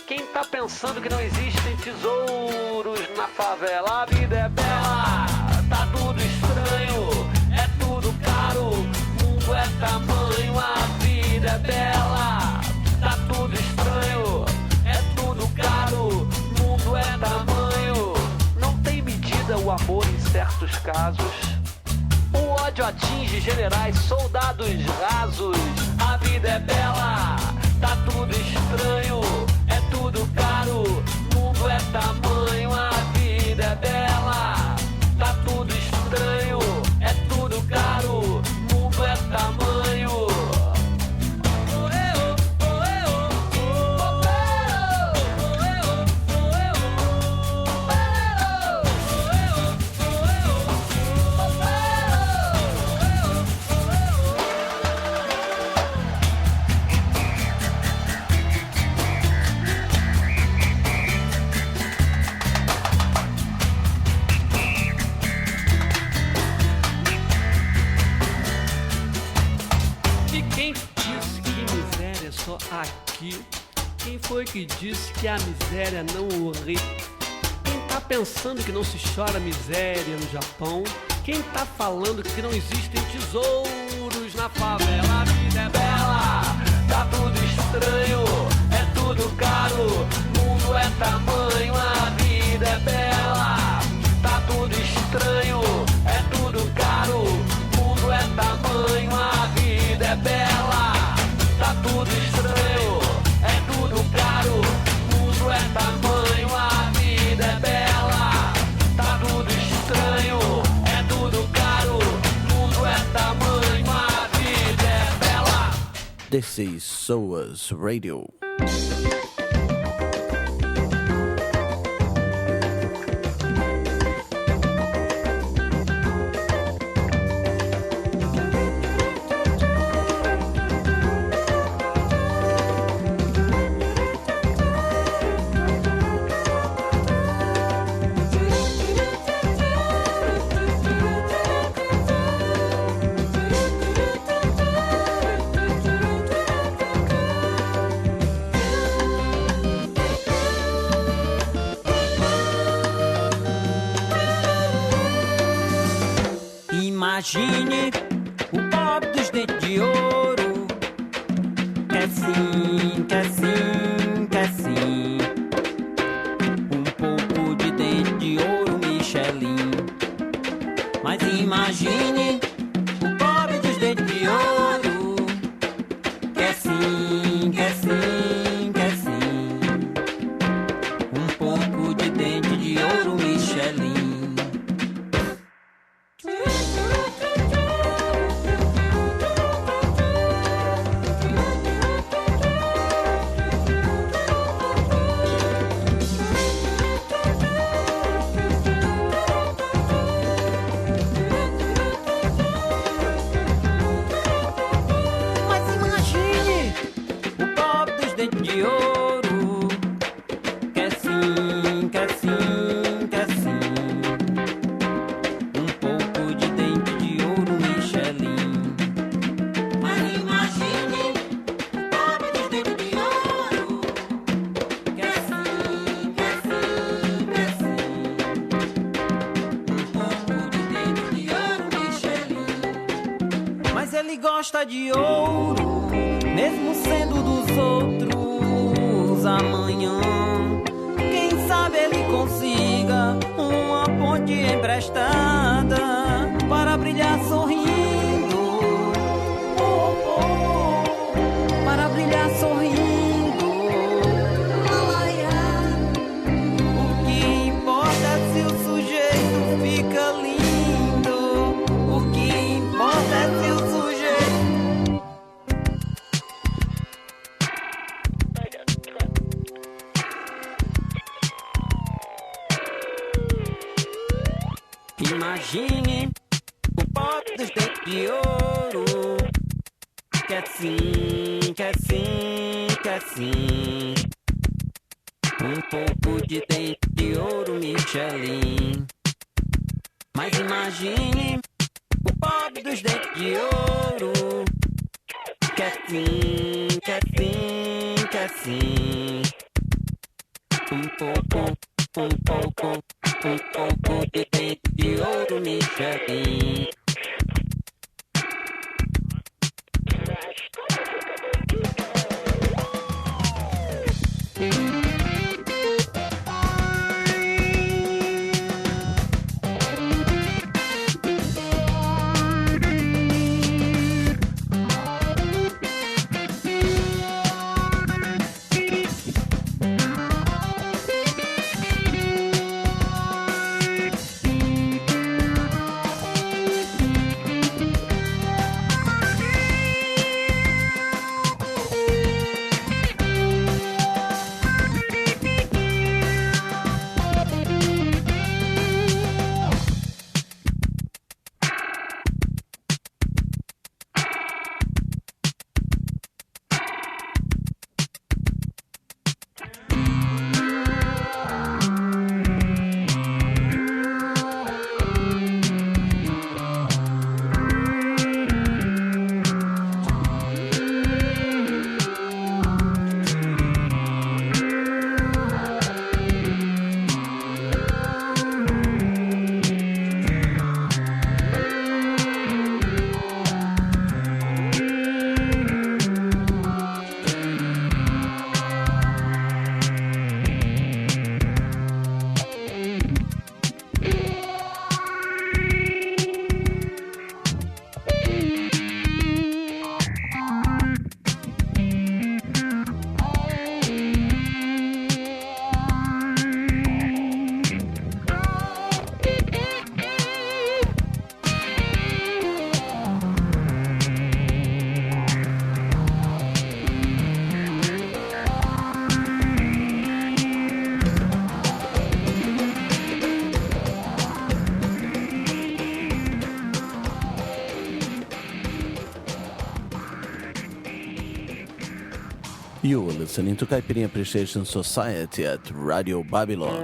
Quem tá pensando que não existem tesouros na favela? A vida é bela, tá tudo estranho, é tudo caro, o mundo é tamanho. A vida é bela, tá tudo estranho, é tudo caro, o mundo é tamanho. Não tem medida o amor em certos casos. O ódio atinge generais, soldados rasos. A vida é bela, tá tudo estranho, é tudo caro, o mundo é tamanho. A vida é bela, tá tudo estranho, é tudo caro, o mundo é tamanho. Aqui. Quem foi que disse que a miséria não ri? Quem tá pensando que não se chora miséria no Japão? Quem tá falando que não existem tesouros na favela? A vida é bela, tá tudo estranho, é tudo caro, o mundo é tamanho. A vida é bela, tá tudo estranho, é tudo caro, o mundo é tamanho. A vida é bela, tá tudo estranho, é tudo caro, o mundo é tamanho. A vida é bela, tá tudo estranho, é tudo caro, o mundo é tamanho. A vida é bela. This is SOAS Radio. Imagine o pobre dos dentes de ouro. Quer sim, quer sim, quer sim. Um pouco de dente de ouro, Michelin. Mas imagine o pobre dos dentes de ouro. Quer sim, quer sim, quer sim. Um pouco de dente de ouro, Michelin. gosta de ouro, mesmo sendo dos outros. Amanhã, quem sabe ele consiga uma ponte emprestada para brilhar sorrindo, para brilhar sorrindo. O que importa é se o sujeito fica lindo. O que importa é se o sujeito... Imagine o pobre dos dentes de ouro, que assim, que assim, que assim. Um pouco de dente de ouro Michelin. Mas imagine o pobre dos dentes de ouro, que assim, que assim, que assim. Um pouco de dente de ouro Michelin. You are listening to Caipirinha Appreciation Society at Radio Babylon.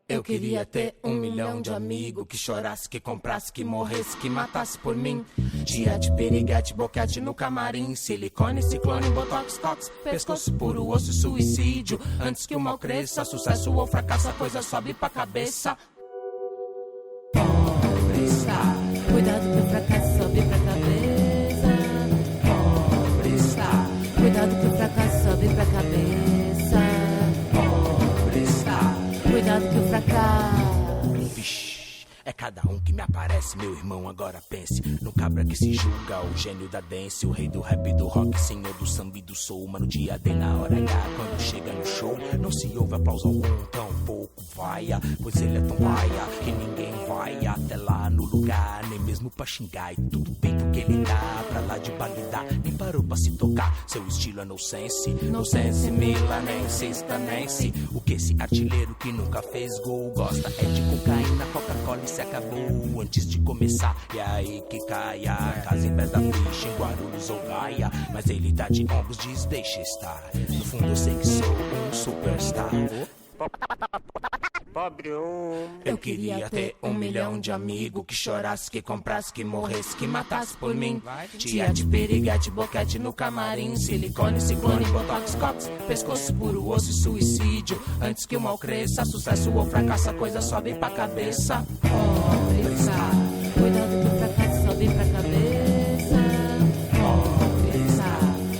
Eu queria ter 1 milhão de amigos, que chorasse, que comprasse, que morresse, que matasse por mim. Giete, piriguete, boquete no camarim, silicone, ciclone, botox, cox, pescoço puro, osso, suicídio. Antes que o mal cresça, sucesso ou fracasso, a coisa sobe pra cabeça. Pobre está, cuidado que o fracasso sobe pra cabeça. Pobre está, cuidado que o fracasso sobe pra cabeça. Pobre está, cuidado que o fracasso... Vixe, é cada um que me aparece, meu irmão, agora pense no cabra que se julga, o gênio da dance, o rei do rap, do rock, senhor do samba e do soul. Mas no dia D, na hora H, quando chega no show, não se ouve aplauso algum, tão pouco vaia, pois ele é tão vaia que ninguém vai até lá no lugar, nem mesmo pra xingar. E tudo bem porque ele dá pra lá de Bagdá, nem parou pra se tocar, seu estilo é no sense, milanense, estanense. O que esse artilheiro que nunca fez gol gosta é de cocaína, Coca-Cola e se acabou antes de começar. E aí que caia a casa em pé da ficha, em Guarulhos ou Gaia. Mas ele tá de ombros, diz deixa estar. No fundo eu sei que sou um superstar. pobre homem. Eu queria ter 1 milhão de amigos que chorasse, que comprasse, que morresse, que matasse por mim. Tia de piriguete, boquete no camarim, silicone, ciclone, botox, cox, pescoço puro, osso e suicídio. Antes que o mal cresça, sucesso ou fracasso, a coisa sobe pra cabeça. Cuidado que o fracasso sobe pra cabeça.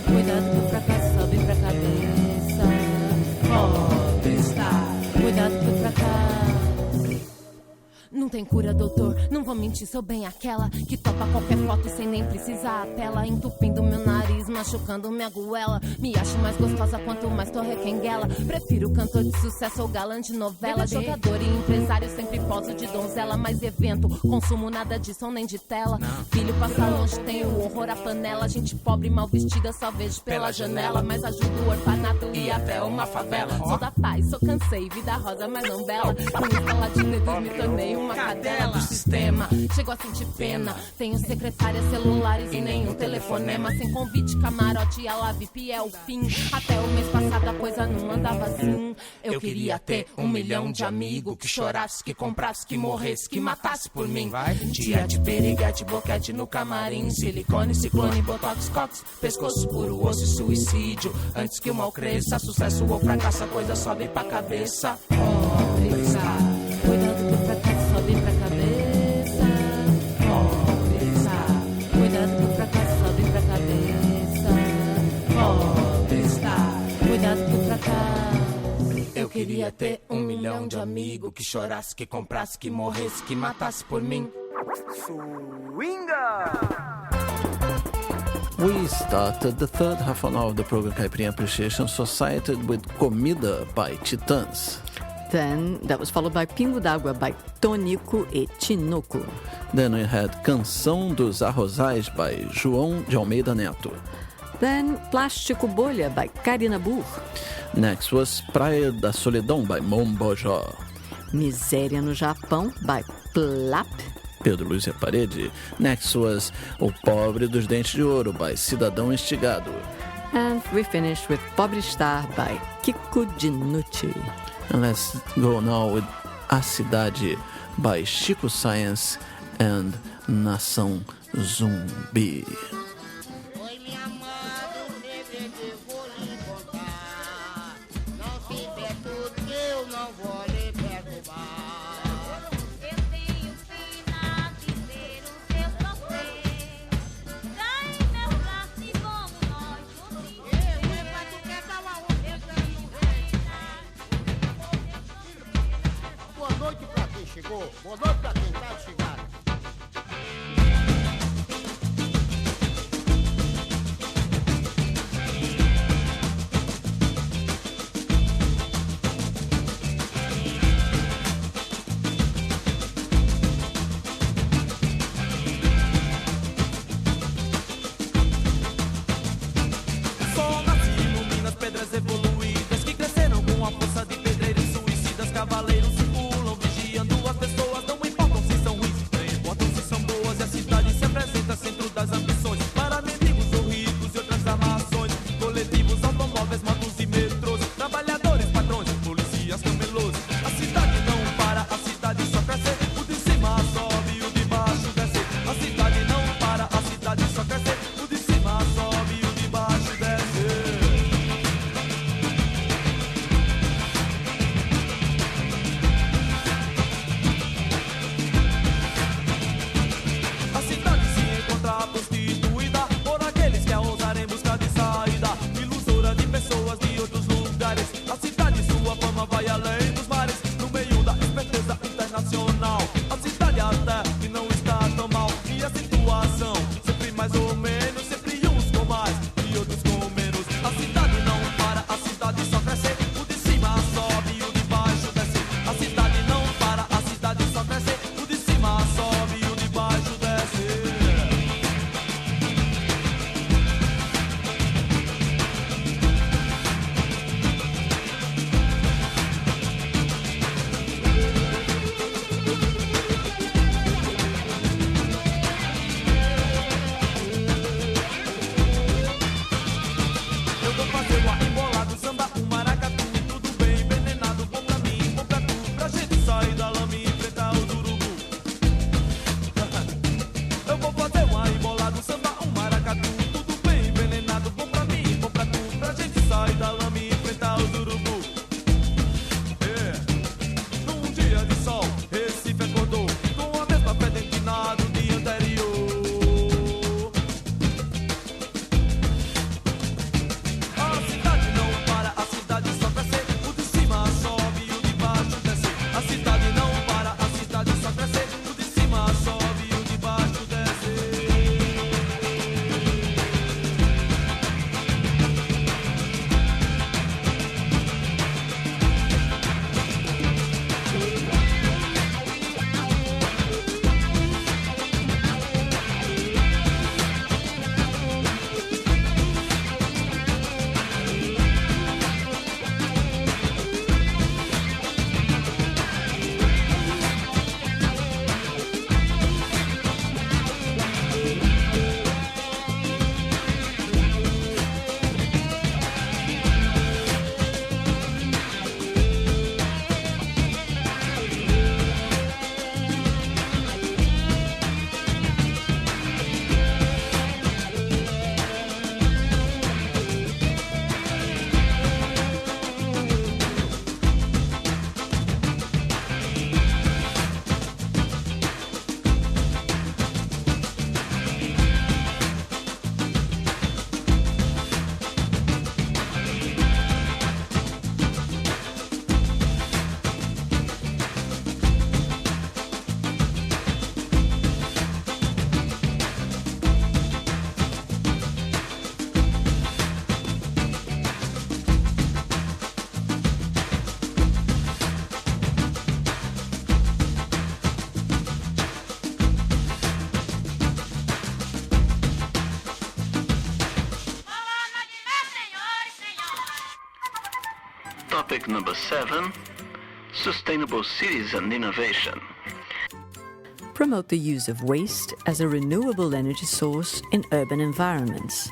Cuidado que o fracasso sobe pra cabeça. Cuidado que o fracasso. Não tem cura, doutor, não vou mentir, sou bem aquela que topa qualquer foto sem nem precisar apela, entupindo meu nariz, machucando minha goela. Me acho mais gostosa quanto mais tô requenguela. Prefiro cantor de sucesso ou galã de novela. Jogador e empresário, sempre poso de donzela. Mas evento, consumo nada de som nem de tela. Filho passa longe, tem o horror à panela. Gente pobre, mal vestida, só vejo pela janela. Mas ajudo o orfanato e até uma favela. Sou da paz, sou cansei, vida rosa, mas não bela. Com escala de dedos me tornei uma cadela do sistema. Chego a sentir pena. Tenho secretárias, celulares e nenhum telefonema. Sem convite, camarote e a lá VIP é o fim. Até o mês passado a coisa não andava assim. Eu queria ter 1 milhão de amigos que chorasse, que comprasse, que morresse, que matasse por mim. Tia de piriguete, boquete no camarim, silicone, ciclone, botox, cox, pescoço puro, osso e suicídio. Antes que o mal cresça, sucesso ou fracasso, a coisa sobe pra cabeça. Cuidado que o fracasso sobe pra cabeça. Cuidado que o fracasso sobe pra cabeça. Cuidado que o fracasso. Eu queria ter 1 milhão de amigos que chorasse, que comprasse, que morresse, que matasse por mim. We started the third half an hour of the program Caipirinha Appreciation Society with Comida by Titãs. Then that was followed by Pingo d'Água by Tonico e Tinoco. Then we had Canção dos Arrozais by João de Almeida Neto. Then Plástico Bolha by Karina Burr. Next was Praia da Solidão by Mombojó. Miséria no Japão by Plap. Pedro Luiz Parede. Next was O Pobre dos Dentes de Ouro by Cidadão Instigado. And we finished with Pobre Star by Kiko Dinucci. And let's go now with A Cidade by Chico Science and Nação Zumbi. Boa noite pra quem tá chegando. Sol nasce e ilumina as pedras evoluídas que cresceram com a força de pedreiros suicidas. Cavaleiros circulam vigiando as pessoas, não importam se são ruins, nem importam se são boas. E a cidade se apresenta centro das ambições para mendigos ou ricos e outras armações. Coletivos, automóveis, motos e metrôs, trabalhadores, patrões, polícias, camelôs. A cidade não para, a cidade só cresce. O de cima sobe, o de baixo desce. A cidade não para, a cidade só cresce. O de cima sobe, o de baixo desce. A cidade se encontra prostituída por aqueles que a ousarem em busca de saída, ilusora de pessoas de outros lugares. A cidade, sua fama vai além dos mares, no meio da esperteza internacional. A cidade até que não está tão mal, e a situação sempre mais ou menos, sempre uns com mais e outros com menos. A cidade não para, a cidade só cresce. O de cima sobe, o de baixo desce. A cidade não para, a cidade só cresce. O de cima sobe, o de baixo desce. Topic number 7, Sustainable Cities and Innovation. Promote the use of waste as a renewable energy source in urban environments.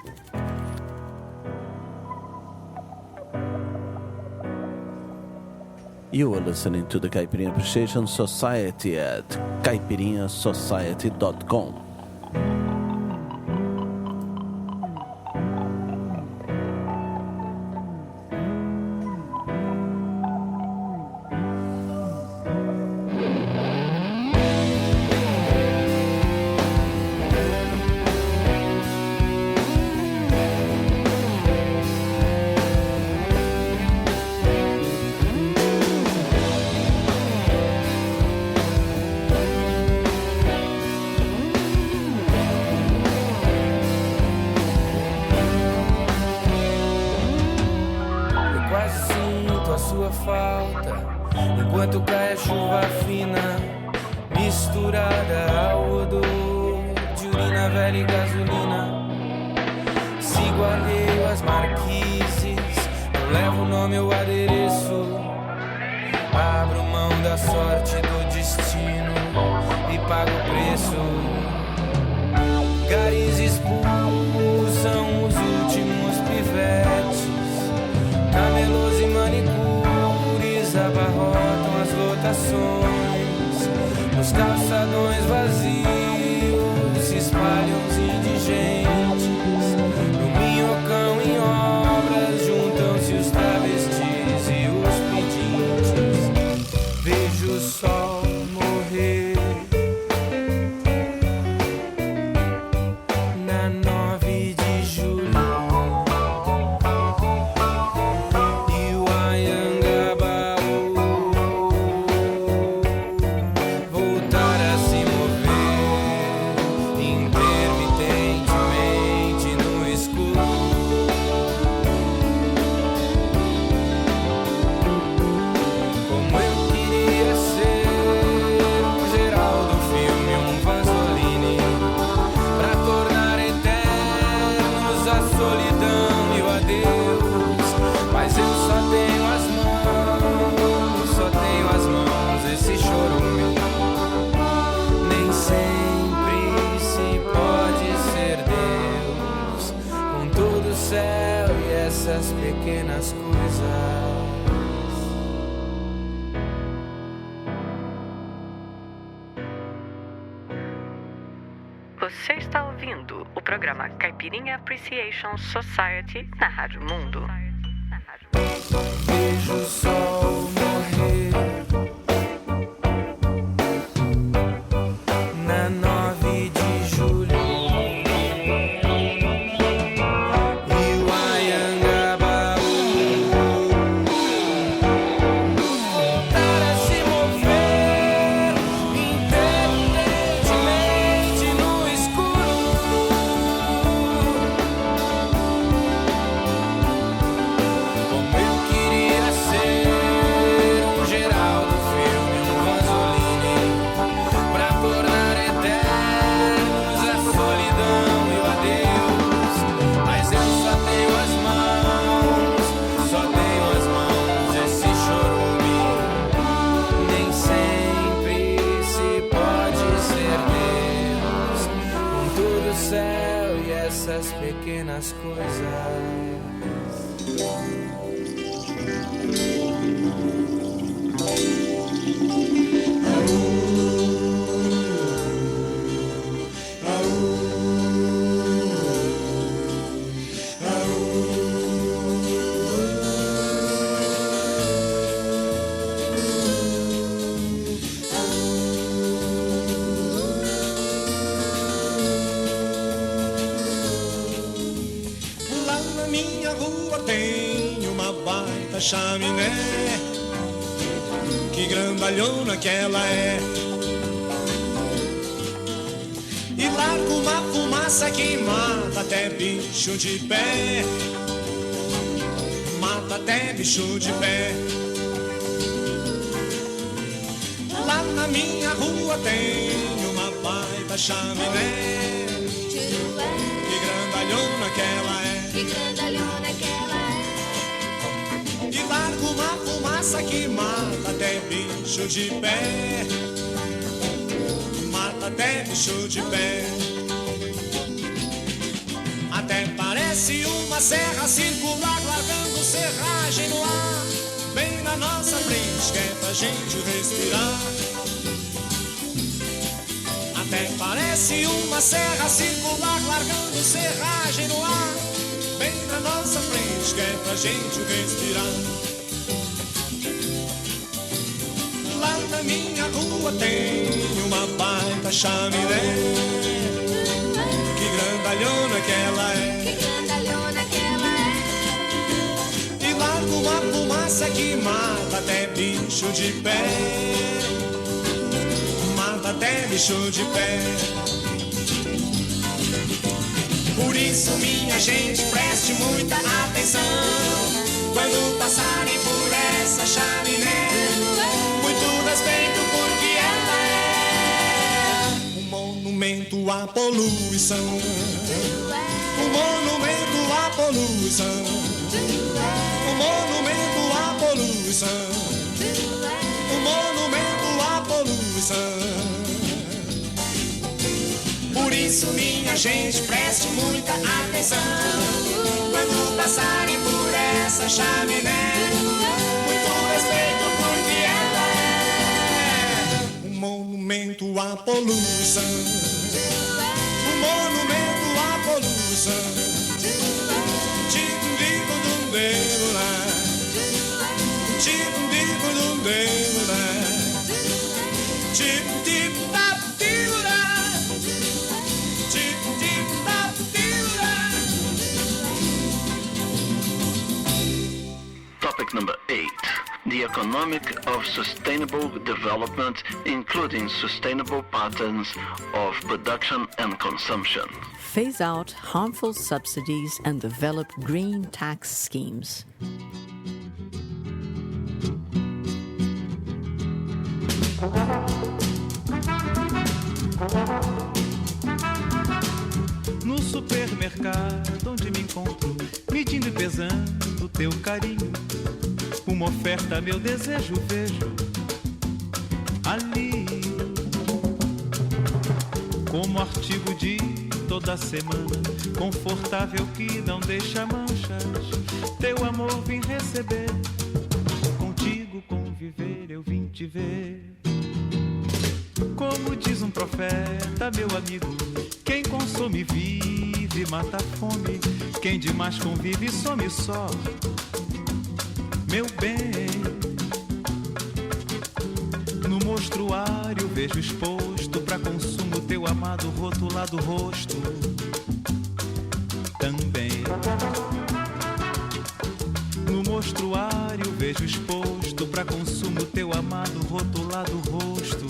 You are listening to the Caipirinha Appreciation Society at caipirinhasociety.com. Sua falta, enquanto cai a chuva fina, misturada ao odor de urina velha e gasolina. Sigo alheio às marquises, não levo o nome ou adereço. Abro mão da sorte do destino e pago o preço. Garis expulsam os últimos pivetes, camelôs e manicures abarrotam as lotações. Nos calçadões vazios se espalham os indigentes. No minhocão em obras juntam-se os travestis e os pedintes. Vejo o sol morrer na 9 de julho. Essas pequenas coisas. Você está ouvindo o programa Caipirinha Appreciation Society na Rádio Mundo. Vejo o sol morrer na 9 de julho. Essas pequenas coisas. Chaminé, que grandalhona que ela é. E larga uma fumaça que mata até bicho de pé. Mata até bicho de pé. Lá na minha rua tem uma baita chaminé. Que grandalhona que ela é. Que grandalhona que ela é. E larga uma fumaça que mata até bicho de pé. Mata até bicho de pé. Até parece uma serra circular, largando serragem no ar, bem na nossa frente, que é pra gente respirar. Até parece uma serra circular, largando serragem no ar, bem na nossa frente, que é pra gente respirar. Lá na minha rua tem uma baita chaminé. Que grandalhona que ela é. Que grandalhona que ela é. E larga uma fumaça que mata até bicho de pé. Mata até bicho de pé. Por isso, minha gente, preste muita atenção quando passarem por essa chaminé. Muito respeito porque ela é um monumento à poluição. Um monumento à poluição. Um monumento à poluição. Um monumento à poluição. Por isso, minha gente, preste muita atenção quando passarem por essa chaminé. Muito respeito porque ela é um monumento à poluição. Um monumento à poluição. Topic number 8. The economic of sustainable development, including sustainable patterns of production and consumption. Phase out harmful subsidies and develop green tax schemes. No supermercado onde me encontro, medindo e pesando teu carinho, uma oferta, meu desejo, vejo ali como artigo de toda semana, confortável que não deixa manchas. Teu amor vim receber, contigo conviver, eu vim te ver. Como diz um profeta, meu amigo, quem consome vive, mata a fome. Quem demais convive some só, meu bem. No mostruário vejo exposto pra consumo teu amado rotulado rosto também. No mostruário vejo exposto pra consumo teu amado rotulado rosto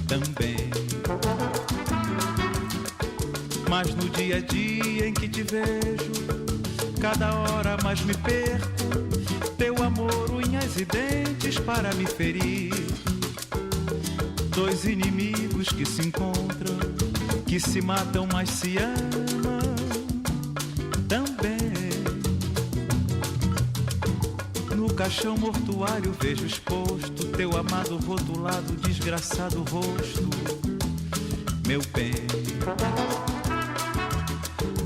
também. Mas no dia a dia em que te vejo, cada hora mais me perco. Teu amor, unhas e dentes para me ferir. Dois inimigos que se encontram, que se matam, mas se amam também. No caixão mortuário vejo exposto teu amado rotulado, desgraçado rosto, meu bem.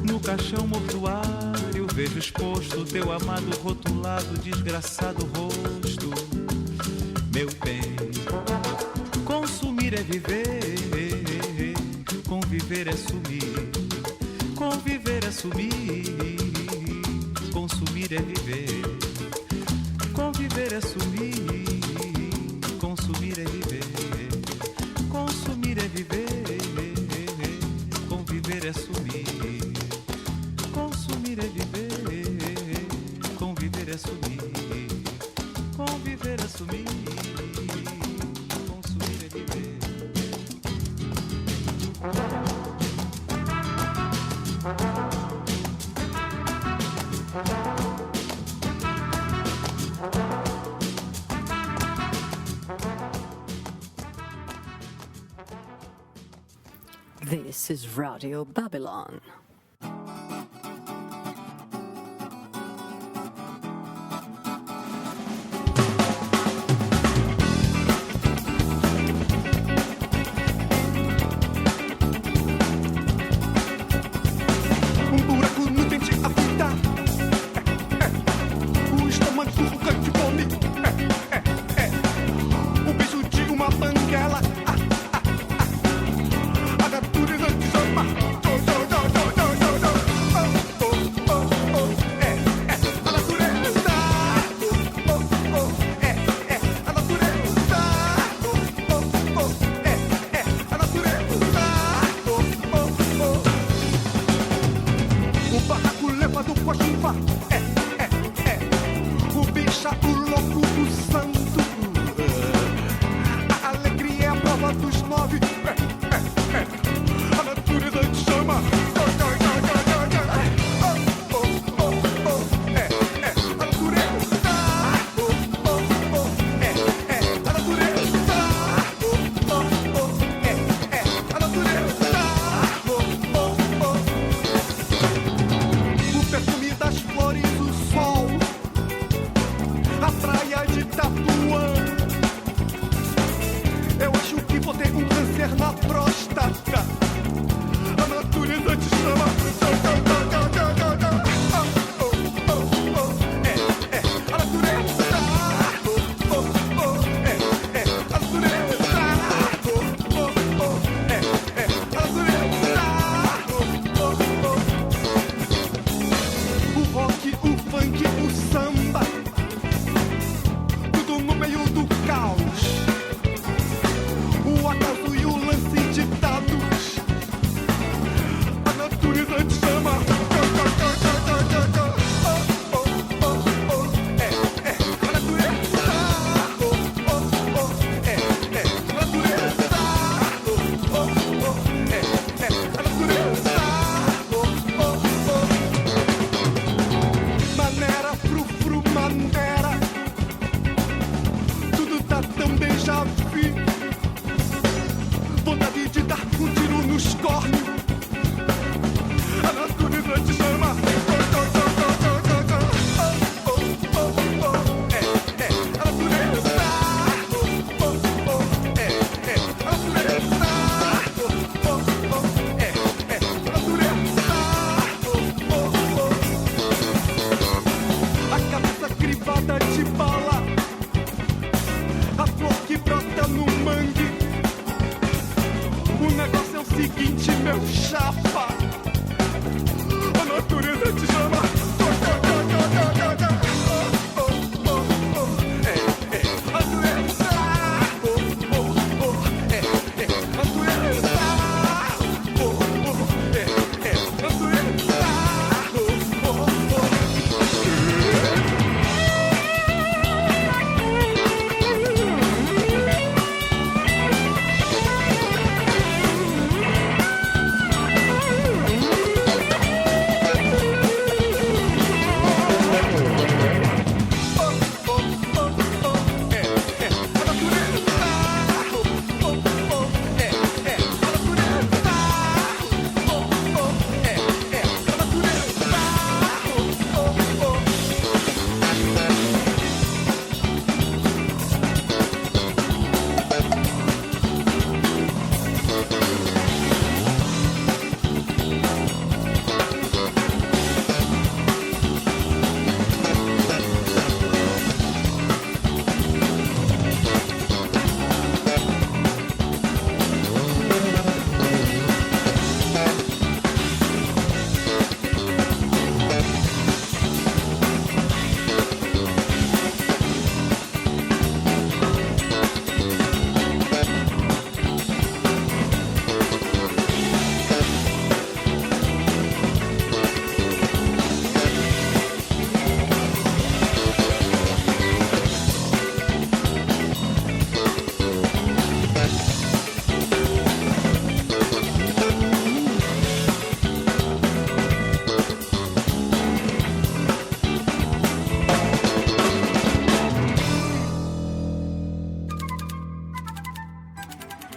No caixão mortuário vejo exposto teu amado rotulado, desgraçado rosto, meu bem. Consumir é viver, conviver é sumir. Conviver é sumir, consumir é viver. Conviver é sumir, consumir é viver. Consumir é viver, conviver é sumir. Consumir é viver, conviver é sumir. Conviver é sumir, consumir é viver. This is Radio Babylon. com a chuva. O bicha, o louco, o santo. A alegria é a prova dos 9. A natureza te chama. Na próstata, a natureza te chama. A natureza. O rock, o funk, o samba, tudo no meio do caos. O acaso e o lance de dados. A natureza te chama. A natureza. Maneira, frufru, maneira. Tudo tá tão déjà vu. Vontade de dar um tiro nos cornos. A natureza te chama. A natureza. A cabeça crivada de bala. A flor que brota no mangue. O negócio é o seguinte, meu chapa. A natureza te chama.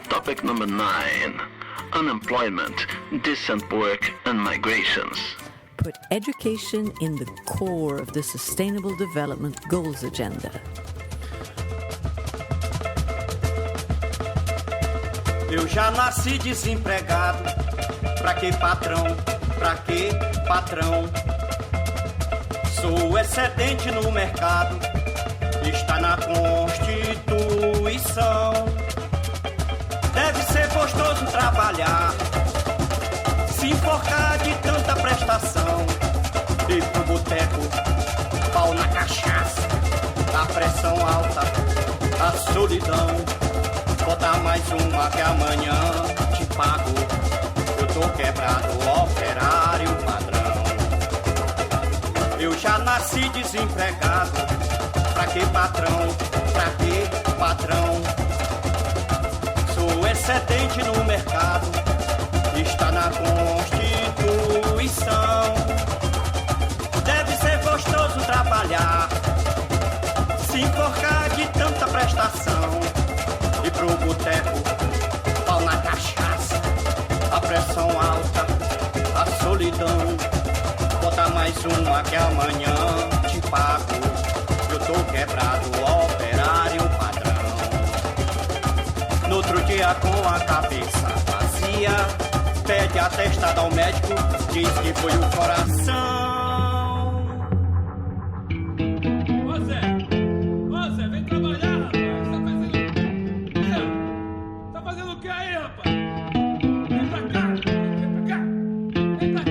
Topic number 9. Unemployment, decent work and migrations. Put education in the core of the Sustainable Development Goals agenda. Eu já nasci desempregado. Pra que patrão? Pra que patrão? Sou excedente no mercado. Está na Constituição. Deve ser gostoso trabalhar, se enforcar de tanta prestação. Ir pro boteco, pau na cachaça, a pressão alta, a solidão. Bota mais uma que amanhã te pago. Eu tô quebrado, operário padrão. nasci desempregado. Pra que patrão? Pra que patrão? Sou excedente no mercado. Está na Constituição. Deve ser gostoso trabalhar, se enforcar de tanta prestação. E pro boteco, pau na cachaça, a pressão alta, a solidão. Bota mais uma que amanhã te pago. Eu tô quebrado, operário padrão. No outro dia com a cabeça vazia, pede atestado ao médico, diz que foi o coração. Ô Zé, vem trabalhar, rapaz. Tá fazendo o que aí, rapaz? Vem pra cá, vem pra cá.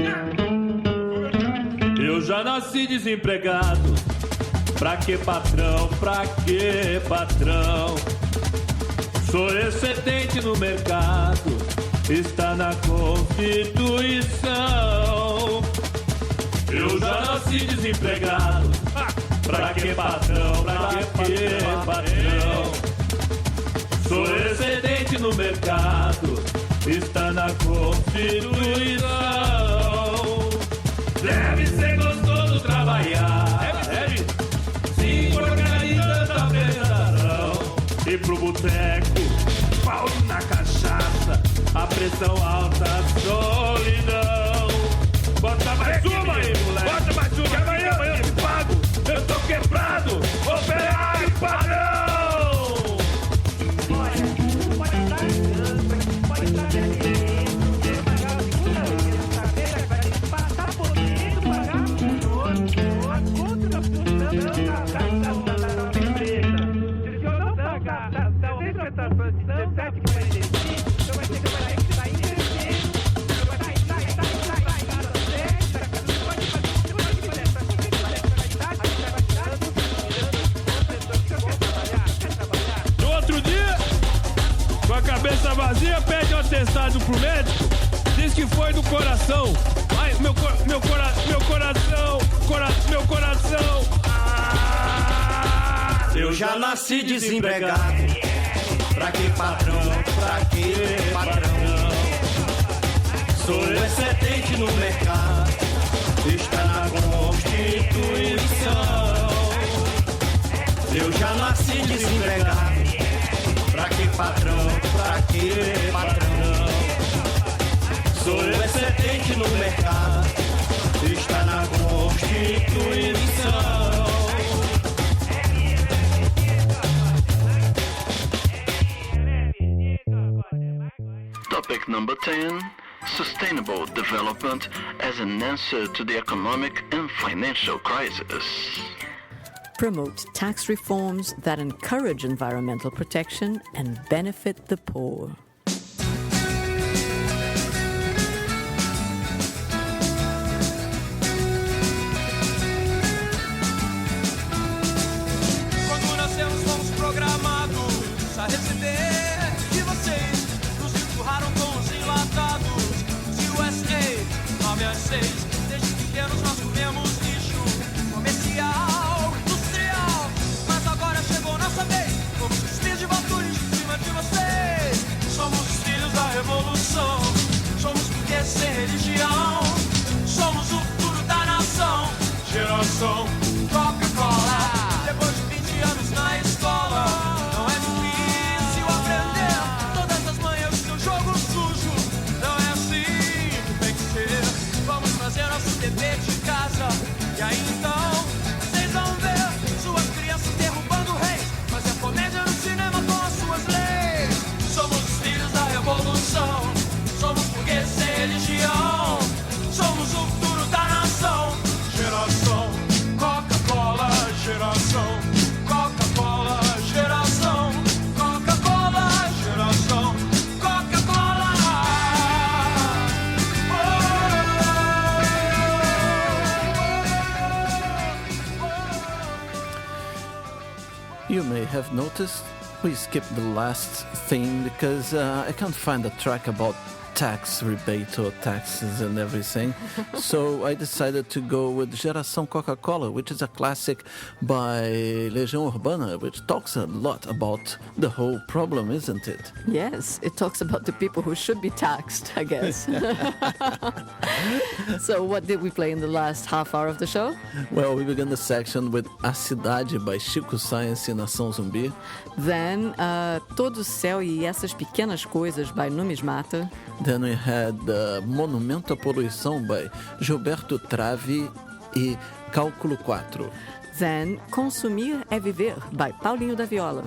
Eu já nasci desempregado. Pra que patrão, pra que patrão? Sou excedente no mercado, está na Constituição. Eu já nasci desempregado. Pra que patrão, pra que patrão? Sou excedente no mercado, está na Constituição. Deve ser gostoso trabalhar, se organiza tanta prestação. E pro boteco, pau na cachaça, a pressão alta, a solidão. Bota mais uma aí, moleque. Bota mais uma, que amanhã eu te pago. Eu tô quebrado, operário padrão. Cabeça vazia, pede um atestado pro médico, diz que foi do coração. Ai, meu coração. Eu já nasci desempregado. Pra que patrão, pra que patrão? Sou excedente no mercado, está na Constituição. Eu já nasci desempregado. Pra que patrão, pra que patrão? Sou excedente no mercado, está na Constituição. Topic number 10. Sustainable development as an answer to the economic and financial crisis. Promote tax reforms that encourage environmental protection and benefit the poor. Quando nascemos fomos programados a receber de vocês. Nos empurraram com os enlatados de USA 9 às 6. Desde pequenos nós comemos lixo comercial, industrial. Mas agora chegou nossa vez. Fomos os filhos de Valtures em cima de vocês. Somos os filhos da revolução. Somos porque sem religião. Somos o futuro da nação. Geração Coca-Cola. Depois de 20 anos na escola, não é difícil aprender todas as manhãs do seu jogo sujo. Não é assim que tem que ser. Vamos fazer nosso dever de casa. E aí então, vocês vão ver suas crianças derrubando reis. Fazer comédia no cinema com as suas leis. Somos os filhos da revolução. Somos burgueses sem religião. Somos o futuro da nação. Geração Coca-Cola, geração Coca-Cola, geração Coca-Cola, geração Coca-Cola. You may have noticed we skipped the last thing because I can't find a track about tax rebate or taxes and everything. So I decided to go with Geração Coca-Cola, which is a classic by Legião Urbana, which talks a lot about the whole problem, isn't it? Yes, it talks about the people who should be taxed, I guess. So what did we play in the last half hour of the show? Well, we began the section with A Cidade by Chico Science e Nação Zumbi. Then, Todo o Céu e Essas Pequenas Coisas by Numismata. Then we had Monumento à Poluição by Gilberto Trave e Cálculo 4. Then, Consumir é Viver by Paulinho da Viola.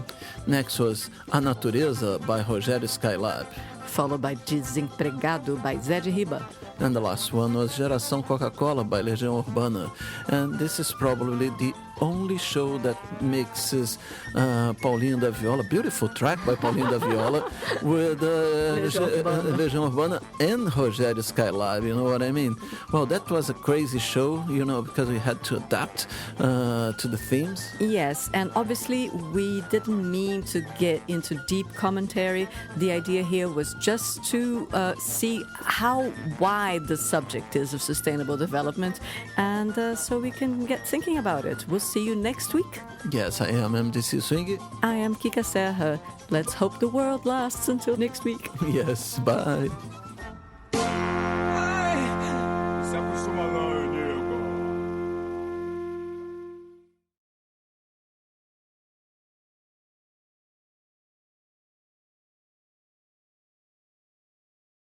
Next was A Natureza by Rogério Skylab. Followed by Desempregado by Zé de Riba. And the last one was Geração Coca-Cola by Legião Urbana. And this is probably the only show that mixes Paulinho da Viola, beautiful track by Paulinho da Viola, with Legião Urbana and Rogério Skylab, you know what I mean? Well, that was a crazy show, you know, because we had to adapt to the themes. Yes, and obviously we didn't mean to get into deep commentary. The idea here was just to see how wide the subject is of sustainable development, and so we can get thinking about it. We'll see you next week. Yes, I am MDC Swing. I am Kika Serra. Let's hope the world lasts until next week. Yes, bye.